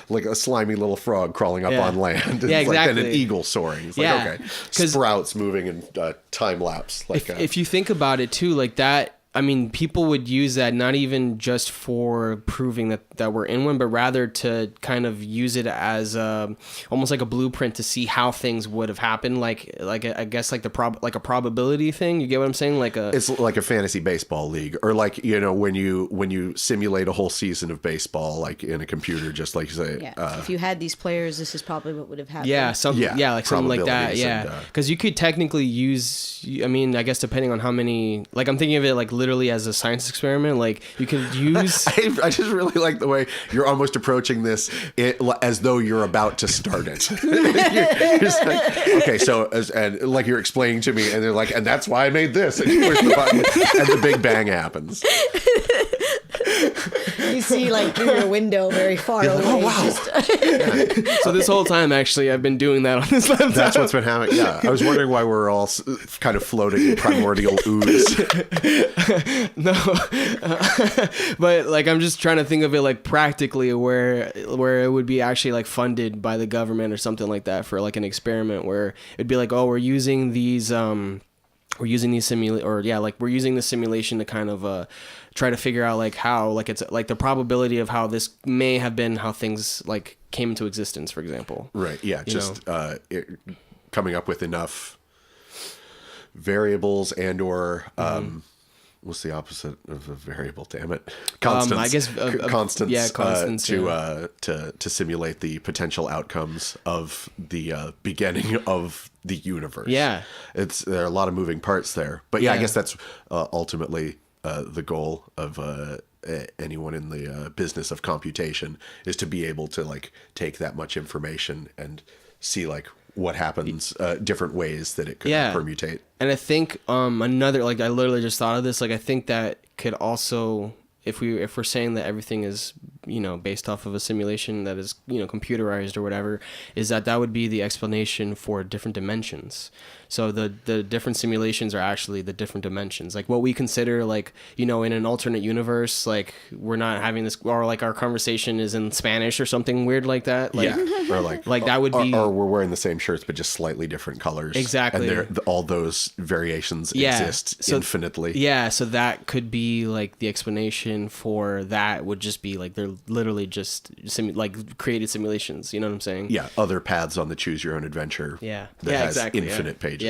like a slimy little frog crawling up Yeah. on land. It's Yeah, like then an exactly. eagle soaring. It's Yeah. like, okay, 'Cause- sprouts moving in time lapse. Like if you think about it too, like that, I mean, people would use that not even just for proving that we're in one, but rather to kind of use it as almost like a blueprint to see how things would have happened. Like I guess like like a probability thing. You get what I'm saying? Like a it's like a fantasy baseball league, or like when you simulate a whole season of baseball, like in a computer, just like you say. Yeah. If you had these players, this is probably what would have happened. yeah, something Yeah, like something like that. probabilities Yeah, and, because you could technically use. I mean, I guess depending on how many. Like I'm thinking of it like literally as a science experiment. Like you could use. I just really like the way you're almost approaching this as though you're about to start it. You're just like, okay, so and like you're explaining to me, and they're like, and that's why I made this, and you push the button, and the Big Bang happens. You see, like, through your window very far away. Oh wow, just- So this whole time, actually, I've been doing that on this laptop. that's what's been happening. Yeah, I was wondering why we're all kind of floating in primordial ooze. No, but like I'm just trying to think of it like practically where it would be actually like funded by the government or something like that for like an experiment where it'd be like, oh, we're using these we're using the simulation to kind of try to figure out like how like it's like the probability of how this may have been how things like came into existence, for example. Right. Yeah. You Just coming up with enough variables and or what's the opposite of a variable? Damn it, constants. I guess constants. yeah, constants. To simulate the potential outcomes of the beginning of the universe. Yeah. There are a lot of moving parts there, but yeah, I Yeah. guess that's ultimately the goal of anyone in the business of computation is to be able to like take that much information and see like what happens, different ways that it could permutate. And I think another, like I literally just thought of this, like I think that could also, if we're saying that everything is based off of a simulation that is computerized or whatever, is that would be the explanation for different dimensions. So the different simulations are actually the different dimensions. Like what we consider like in an alternate universe, like we're not having this, or like our conversation is in Spanish or something weird like that. Like, yeah, or like that would be, or we're wearing the same shirts but just slightly different colors. Exactly. And all those variations exist infinitely. Yeah, so that could be like the explanation for that would just be like they're literally just like created simulations. You know what I'm saying? Yeah, other paths on the choose your own adventure. Yeah. That yeah, has exactly. infinite pages.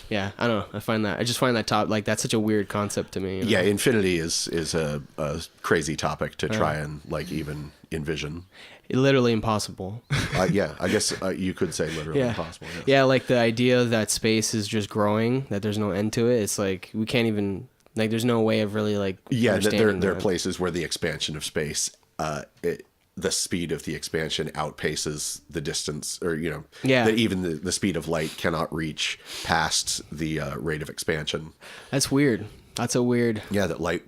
Yeah. I don't know. I just find that like that's such a weird concept to me. You know? Yeah, infinity is a crazy topic to try and like even envision. Literally impossible. Yeah, I guess you could say literally impossible. Yes. Yeah, like the idea that space is just growing, that there's no end to it. It's like we can't even like. There's no way of really like. Yeah, understanding there are that. places where the expansion of space, the speed of the expansion outpaces the distance, or that even the speed of light cannot reach past the rate of expansion. That's weird. That's a weird. Yeah, that light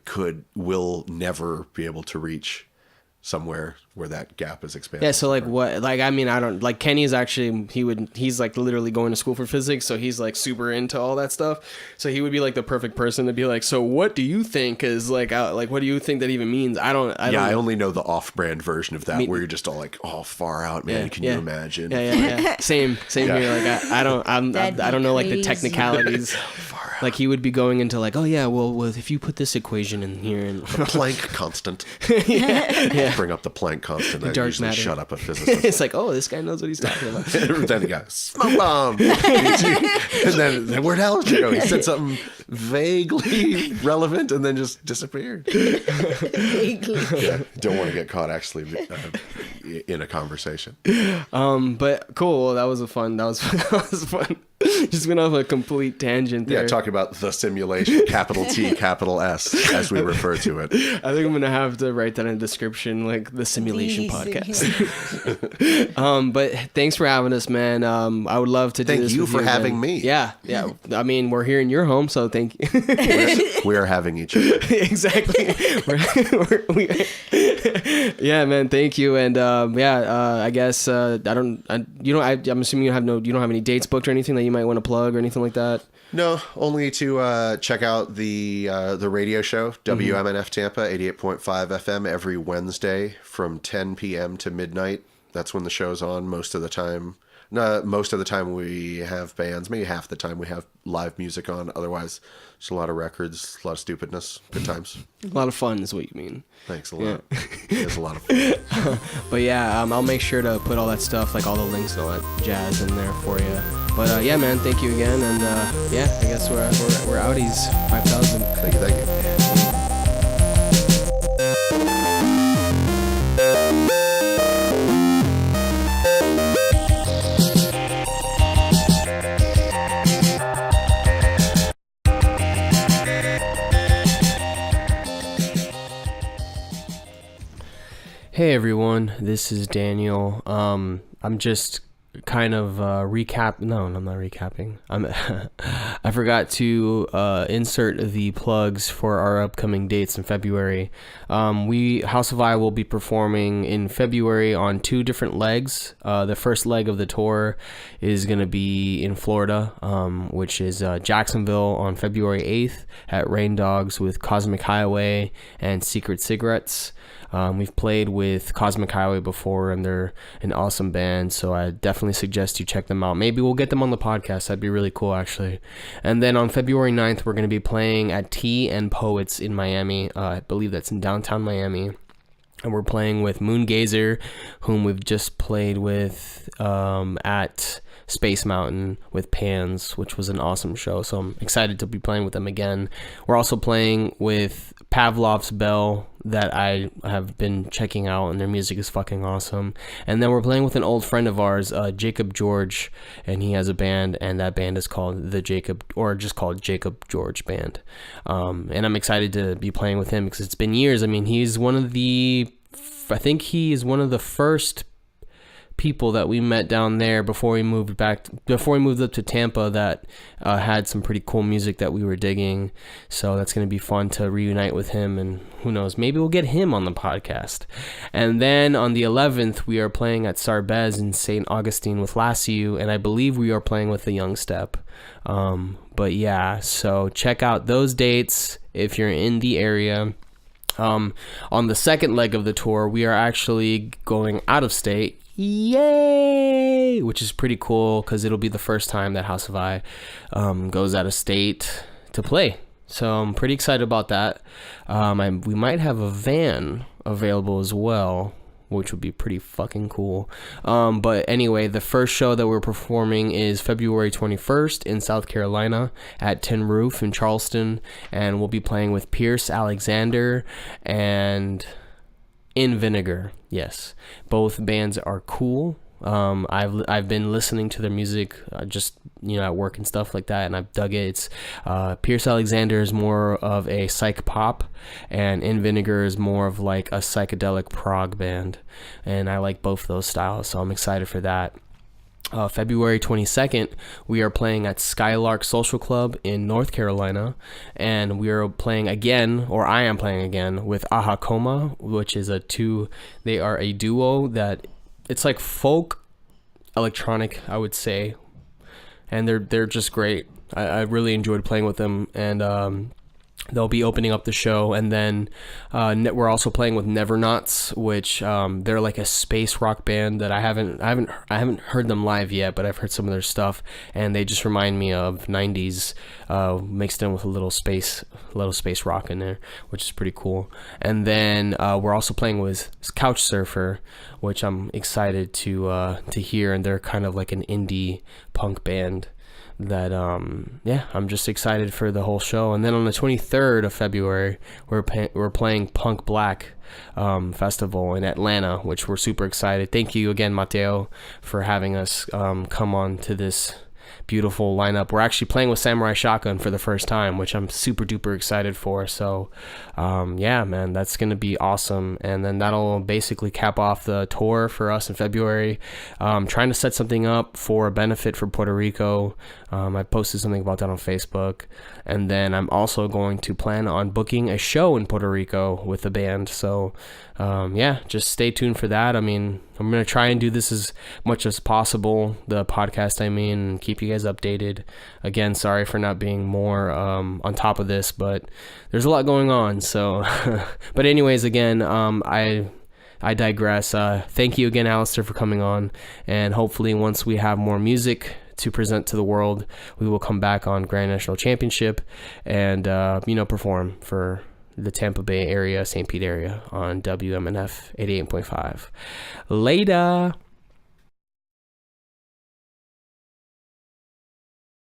will never be able to reach somewhere where that gap is expanded. Yeah, so like what, like, I mean, I don't, like Kenny is actually, he's like literally going to school for physics, so he's like super into all that stuff. So he would be like the perfect person to be like, so what do you think is like what do you think that even means? I only know the off-brand version of that where you're just all like, oh, far out, man. Can you imagine? Yeah. Same here. Like I don't know like the technicalities. Like he would be going into like, oh yeah, well if you put this equation in here and the Planck constant. yeah. Bring up the Planck constant. I dark usually matter. shut up a physicist. It's like, oh, this guy knows what he's talking about. Then he got smoke bomb. And then where'd Alistair go? He said something vaguely relevant and then just disappeared. Yeah, don't want to get caught actually in a conversation. But cool. That was fun. That was fun. Just went off a complete tangent there. Yeah, talking about the simulation, capital T, capital S, as we refer to it. I think I'm gonna have to write that in the description, like the simulation podcast. But thanks for having us, man. I would love to do this. Thank you with for you having again. me. Yeah. I mean, we're here in your home, so thank you. We are having each other. Exactly. Yeah, man. Thank you. And I guess I'm assuming you don't have any dates booked or anything that you might want to plug or anything like that. No, only to check out the radio show, WMNF Tampa, 88.5 FM, every Wednesday from 10 p.m. to midnight. That's when the show's on most of the time. No, most of the time we have bands. Maybe half the time we have live music on. Otherwise, just a lot of records, a lot of stupidness. Good times. A lot of fun is what you mean. Thanks a lot. Yeah. It's a lot of fun. But yeah, I'll make sure to put all that stuff, like all the links and all that jazz in there for you. But yeah, man, thank you again. And yeah, I guess we're outies. 5,000. Thank you. Hey everyone, this is Daniel. I'm just kind of No, I'm not recapping. I forgot to insert the plugs for our upcoming dates in February. House of I will be performing in February on 2 different legs. The first leg of the tour is going to be in Florida, which is Jacksonville on February 8th at Rain Dogs with Cosmic Highway and Secret Cigarettes. We've played with Cosmic Highway before, and they're an awesome band, so I definitely suggest you check them out. Maybe we'll get them on the podcast. That'd be really cool, actually. And then on February 9th, we're going to be playing at Tea and Poets in Miami. I believe that's in downtown Miami. And we're playing with Moongazer, whom we've just played with at Space Mountain with Pans, which was an awesome show. So I'm excited to be playing with them again. We're also playing with Pavlov's Bell, that I have been checking out, and their music is fucking awesome. And then we're playing with an old friend of ours, Jacob George, and he has a band, and that band is called Jacob George Band. And I'm excited to be playing with him because it's been years. I mean, I think he is one of the first people that we met down there before we moved up to Tampa that had some pretty cool music that we were digging. So that's going to be fun to reunite with him, and who knows, maybe we'll get him on the podcast. And then on the 11th, we are playing at Sarbez in St. Augustine with Lassiu, and I believe we are playing with the Young Step. But yeah, so check out those dates if you're in the area. On the second leg of the tour, we are actually going out of state. Yay! Which is pretty cool because it'll be the first time that House of I goes out of state to play. So I'm pretty excited about that. We might have a van available as well, which would be pretty fucking cool. But anyway, the first show that we're performing is February 21st in South Carolina at Tin Roof in Charleston, and we'll be playing with Pierce Alexander and In Vinegar. Yes, both bands are cool. I've been listening to their music just at work and stuff like that, and I've dug it. It's Pierce Alexander is more of a psych pop, and In Vinegar is more of like a psychedelic prog band, and I like both those styles, so I'm excited for that. February 22nd, we are playing at Skylark Social Club in North Carolina, and we are playing again, or I am playing again, with Aha Coma, which is they are a duo that it's like folk electronic, I would say, and they're just great. I really enjoyed playing with them, and they'll be opening up the show. And then we're also playing with Nevernauts, which they're like a space rock band that I haven't heard them live yet, but I've heard some of their stuff, and they just remind me of 90s mixed in with a little space rock in there, which is pretty cool. And then we're also playing with Couch Surfer, which I'm excited to hear, and they're kind of like an indie punk band that I'm just excited for the whole show. And then on the 23rd of February, we're playing Punk Black festival in Atlanta, which we're super excited. Thank you again, Mateo, for having us come on to this beautiful lineup. We're actually playing with Samurai Shotgun for the first time, which I'm super duper excited for. So yeah, man, that's gonna be awesome. And then that'll basically cap off the tour for us in February. Trying to set something up for a benefit for Puerto Rico. I posted something about that on Facebook. And then I'm also going to plan on booking a show in Puerto Rico with the band. So yeah, just stay tuned for that. I mean, I'm going to try and do this as much as possible, the podcast, and keep you guys updated. Again, sorry for not being more on top of this, but there's a lot going on. So, but anyways, again, I digress. Thank you again, Alistair, for coming on. And hopefully once we have more music to present to the world, we will come back on Grand National Championship and, perform for the Tampa Bay area, St. Pete area on WMNF 88.5. Later.